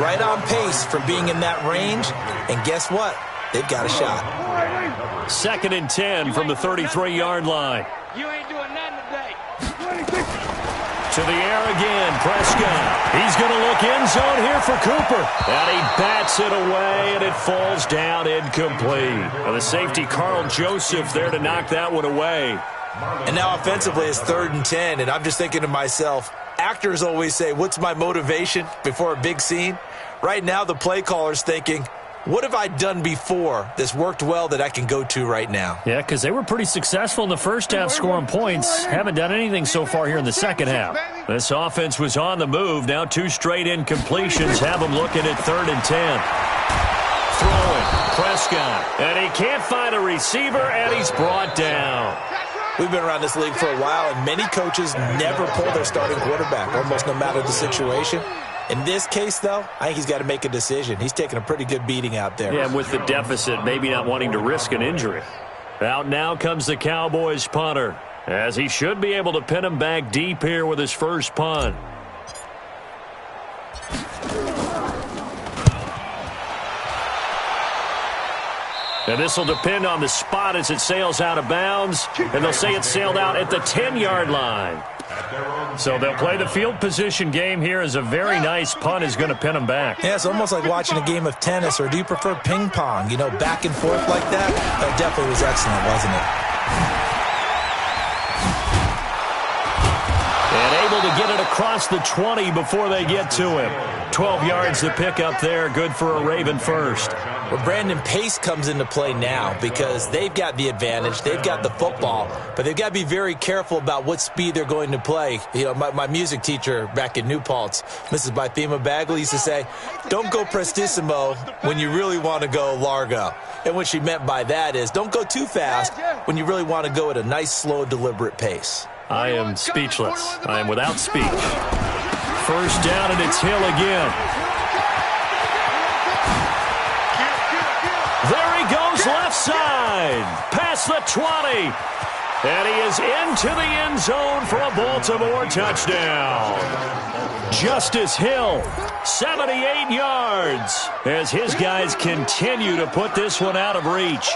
Right on pace for being in that range. And guess what? They've got a shot. 2nd and 10 from the 33-yard line. You ain't doing nothing today. To the air again, Prescott. He's going to look end zone here for Cooper. And he bats it away, and it falls down incomplete. And the safety, Carl Joseph, there to knock that one away. And now offensively, it's 3rd and 10, and I'm just thinking to myself, actors always say, what's my motivation before a big scene? Right now, the play caller's thinking, what have I done before that's worked well that I can go to right now? Yeah, because they were pretty successful in the first half scoring points. Haven't done anything so far here in the second half. This offense was on the move. Now 2 straight incompletions have them looking at 3rd and 10. Throwing, Prescott. And he can't find a receiver, and he's brought down. We've been around this league for a while, and many coaches never pull their starting quarterback, almost no matter the situation. In this case, though, I think he's got to make a decision. He's taking a pretty good beating out there. Yeah, with the deficit, maybe not wanting to risk an injury. Out now comes the Cowboys punter, as he should be able to pin him back deep here with his first punt. And this will depend on the spot as it sails out of bounds. And they'll say it sailed out at the 10-yard line. So they'll play the field position game here as a very nice punt is going to pin them back. Yeah, it's almost like watching a game of tennis, or do you prefer ping pong? You know, back and forth like that? That definitely was excellent, wasn't it? And able to get it across the 20 before they get to him. 12 yards to pick up there, good for a Raven first. Well, Brandon, pace comes into play now because they've got the advantage. They've got the football, but they've got to be very careful about what speed they're going to play. You know, my music teacher back in New Paltz, Mrs. Bythema Bagley, used to say, don't go prestissimo when you really want to go largo. And what she meant by that is don't go too fast when you really want to go at a nice, slow, deliberate pace. I am speechless. I am without speech. First down, and it's Hill again. There he goes, left side. Past the 20. And he is into the end zone for a Baltimore touchdown. Justice Hill, 78 yards, as his guys continue to put this one out of reach.